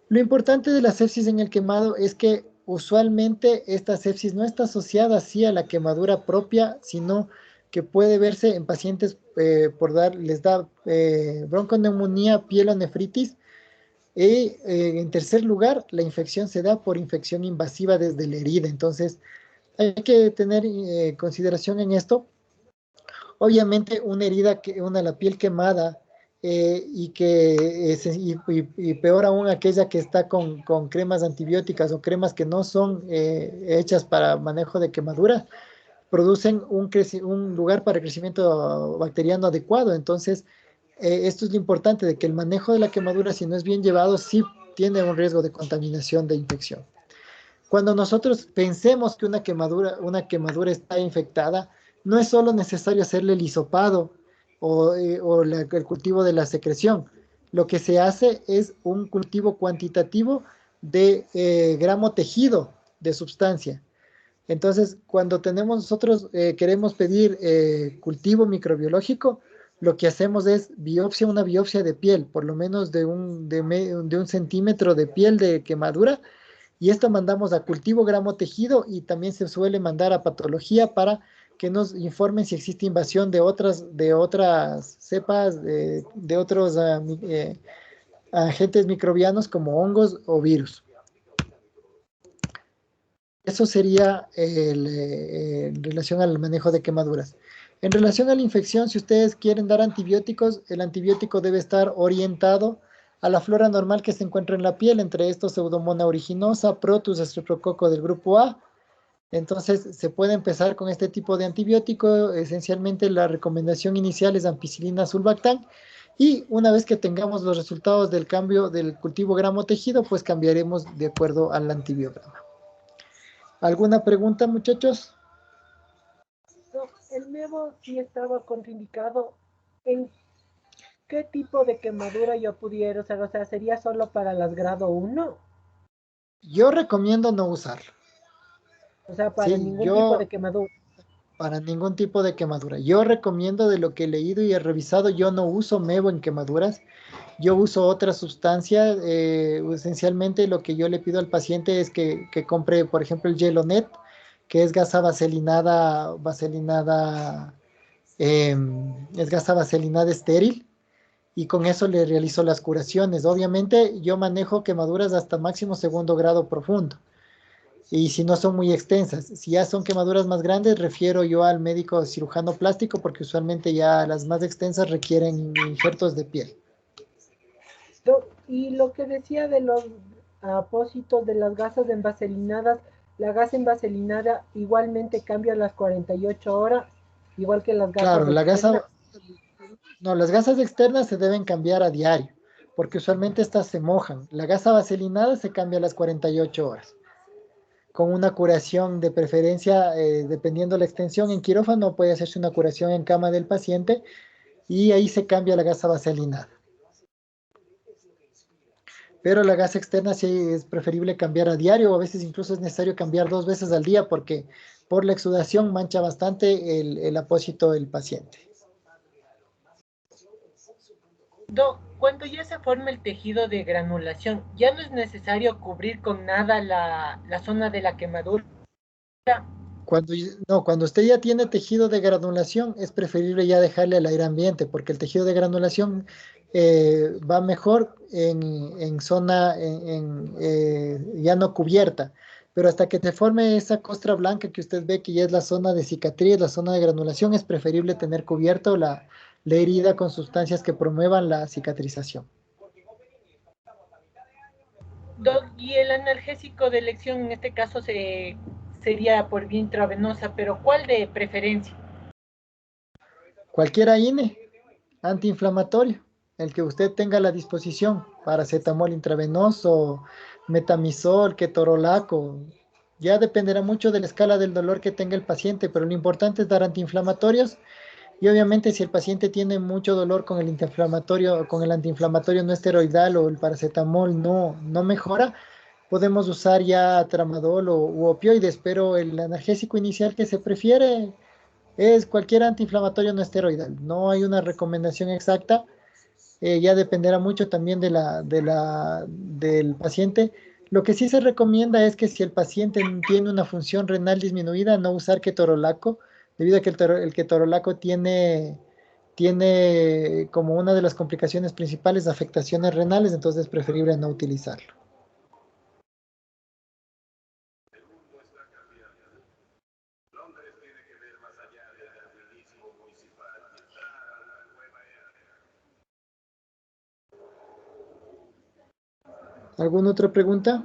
Lo importante de la sepsis en el quemado es que usualmente esta sepsis no está asociada así a la quemadura propia, sino que puede verse en pacientes les da bronconeumonía, pielonefritis. Y en tercer lugar, la infección se da por infección invasiva desde la herida. Entonces, hay que tener consideración en esto. Obviamente, una herida, la piel quemada, y peor aún aquella que está con cremas antibióticas o cremas que no son hechas para manejo de quemadura, producen un lugar para el crecimiento bacteriano adecuado. Entonces, esto es lo importante, de que el manejo de la quemadura, si no es bien llevado, sí tiene un riesgo de contaminación de infección. Cuando nosotros pensemos que una quemadura está infectada, no es solo necesario hacerle el hisopado o el cultivo de la secreción. Lo que se hace es un cultivo cuantitativo de gramo tejido de sustancia. Entonces, cuando nosotros queremos pedir cultivo microbiológico, lo que hacemos es una biopsia de piel, por lo menos de un centímetro de piel de quemadura, y esto mandamos a cultivo gramo tejido, y también se suele mandar a patología para que nos informen si existe invasión de otras cepas, de otros agentes microbianos como hongos o virus. Eso sería en relación al manejo de quemaduras. En relación a la infección, si ustedes quieren dar antibióticos, el antibiótico debe estar orientado a la flora normal que se encuentra en la piel, entre estos Pseudomonas aeruginosa, Protus, Streptococcus del grupo A. Entonces, se puede empezar con este tipo de antibiótico. Esencialmente, la recomendación inicial es ampicilina sulbactam, y una vez que tengamos los resultados del cambio del cultivo gramo tejido, pues cambiaremos de acuerdo al antibiograma. ¿Alguna pregunta, muchachos? No, el mevo sí estaba contraindicado. ¿En qué tipo de quemadura yo pudiera usar? O sea, ¿sería solo para las grado 1? Yo recomiendo no usarlo. O sea, para Sí, ningún tipo de quemadura. para ningún tipo de quemadura. Yo recomiendo, de lo que he leído y he revisado, yo no uso mevo en quemaduras. Yo uso otra sustancia. Esencialmente lo que yo le pido al paciente es que compre, por ejemplo, el Gelonet, que es gasa vaselinada, es gasa vaselinada estéril, y con eso le realizo las curaciones. Obviamente yo manejo quemaduras hasta máximo segundo grado profundo, y si no son muy extensas. Si ya son quemaduras más grandes, refiero yo al médico cirujano plástico, porque usualmente ya las más extensas requieren injertos de piel. Y lo que decía de los apósitos de las gasas envaselinadas, la gasa envaselinada igualmente cambia a las 48 horas, igual que las gasas Claro, externas. las gasas externas se deben cambiar a diario, porque usualmente estas se mojan. La gasa vaselinada se cambia a las 48 horas, con una curación de preferencia, dependiendo la extensión. En quirófano puede hacerse una curación en cama del paciente, y ahí se cambia la gasa vaselinada. Pero la gasa externa sí es preferible cambiar a diario, o a veces incluso es necesario cambiar 2 veces al día, porque por la exudación mancha bastante el apósito del paciente. Cuando ya se forma el tejido de granulación, ya no es necesario cubrir con nada la zona de la quemadura. Cuando usted ya tiene tejido de granulación, es preferible ya dejarle al aire ambiente, porque el tejido de granulación va mejor en zona ya no cubierta. Pero hasta que se forme esa costra blanca que usted ve, que ya es la zona de cicatriz, la zona de granulación, es preferible tener cubierto la herida con sustancias que promuevan la cicatrización. Doc, y el analgésico de elección en este caso sería por vía intravenosa, pero ¿cuál de preferencia? Cualquier INE, antiinflamatorio, el que usted tenga a la disposición, paracetamol intravenoso, metamisol, ketorolaco, ya dependerá mucho de la escala del dolor que tenga el paciente, pero lo importante es dar antiinflamatorios y obviamente si el paciente tiene mucho dolor con el antiinflamatorio, con el antiinflamatorio no esteroidal o el paracetamol no mejora, podemos usar ya tramadol u opioides, pero el analgésico inicial que se prefiere es cualquier antiinflamatorio no esteroidal. No hay una recomendación exacta, ya dependerá mucho también del paciente. Lo que sí se recomienda es que si el paciente tiene una función renal disminuida, no usar ketorolaco, debido a que el ketorolaco tiene como una de las complicaciones principales afectaciones renales, entonces es preferible no utilizarlo. ¿Alguna otra pregunta?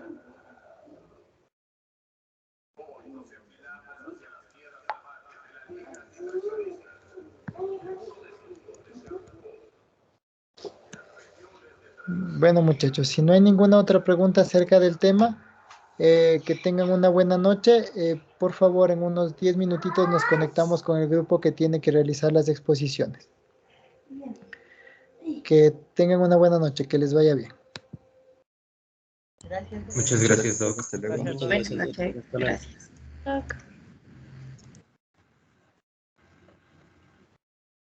Bueno, muchachos, si no hay ninguna otra pregunta acerca del tema, que tengan una buena noche. Por favor, en unos 10 minutitos nos conectamos con el grupo que tiene que realizar las exposiciones. Que tengan una buena noche, que les vaya bien. Gracias. Muchas gracias, Doc. Hasta luego. Buenas noches. Gracias.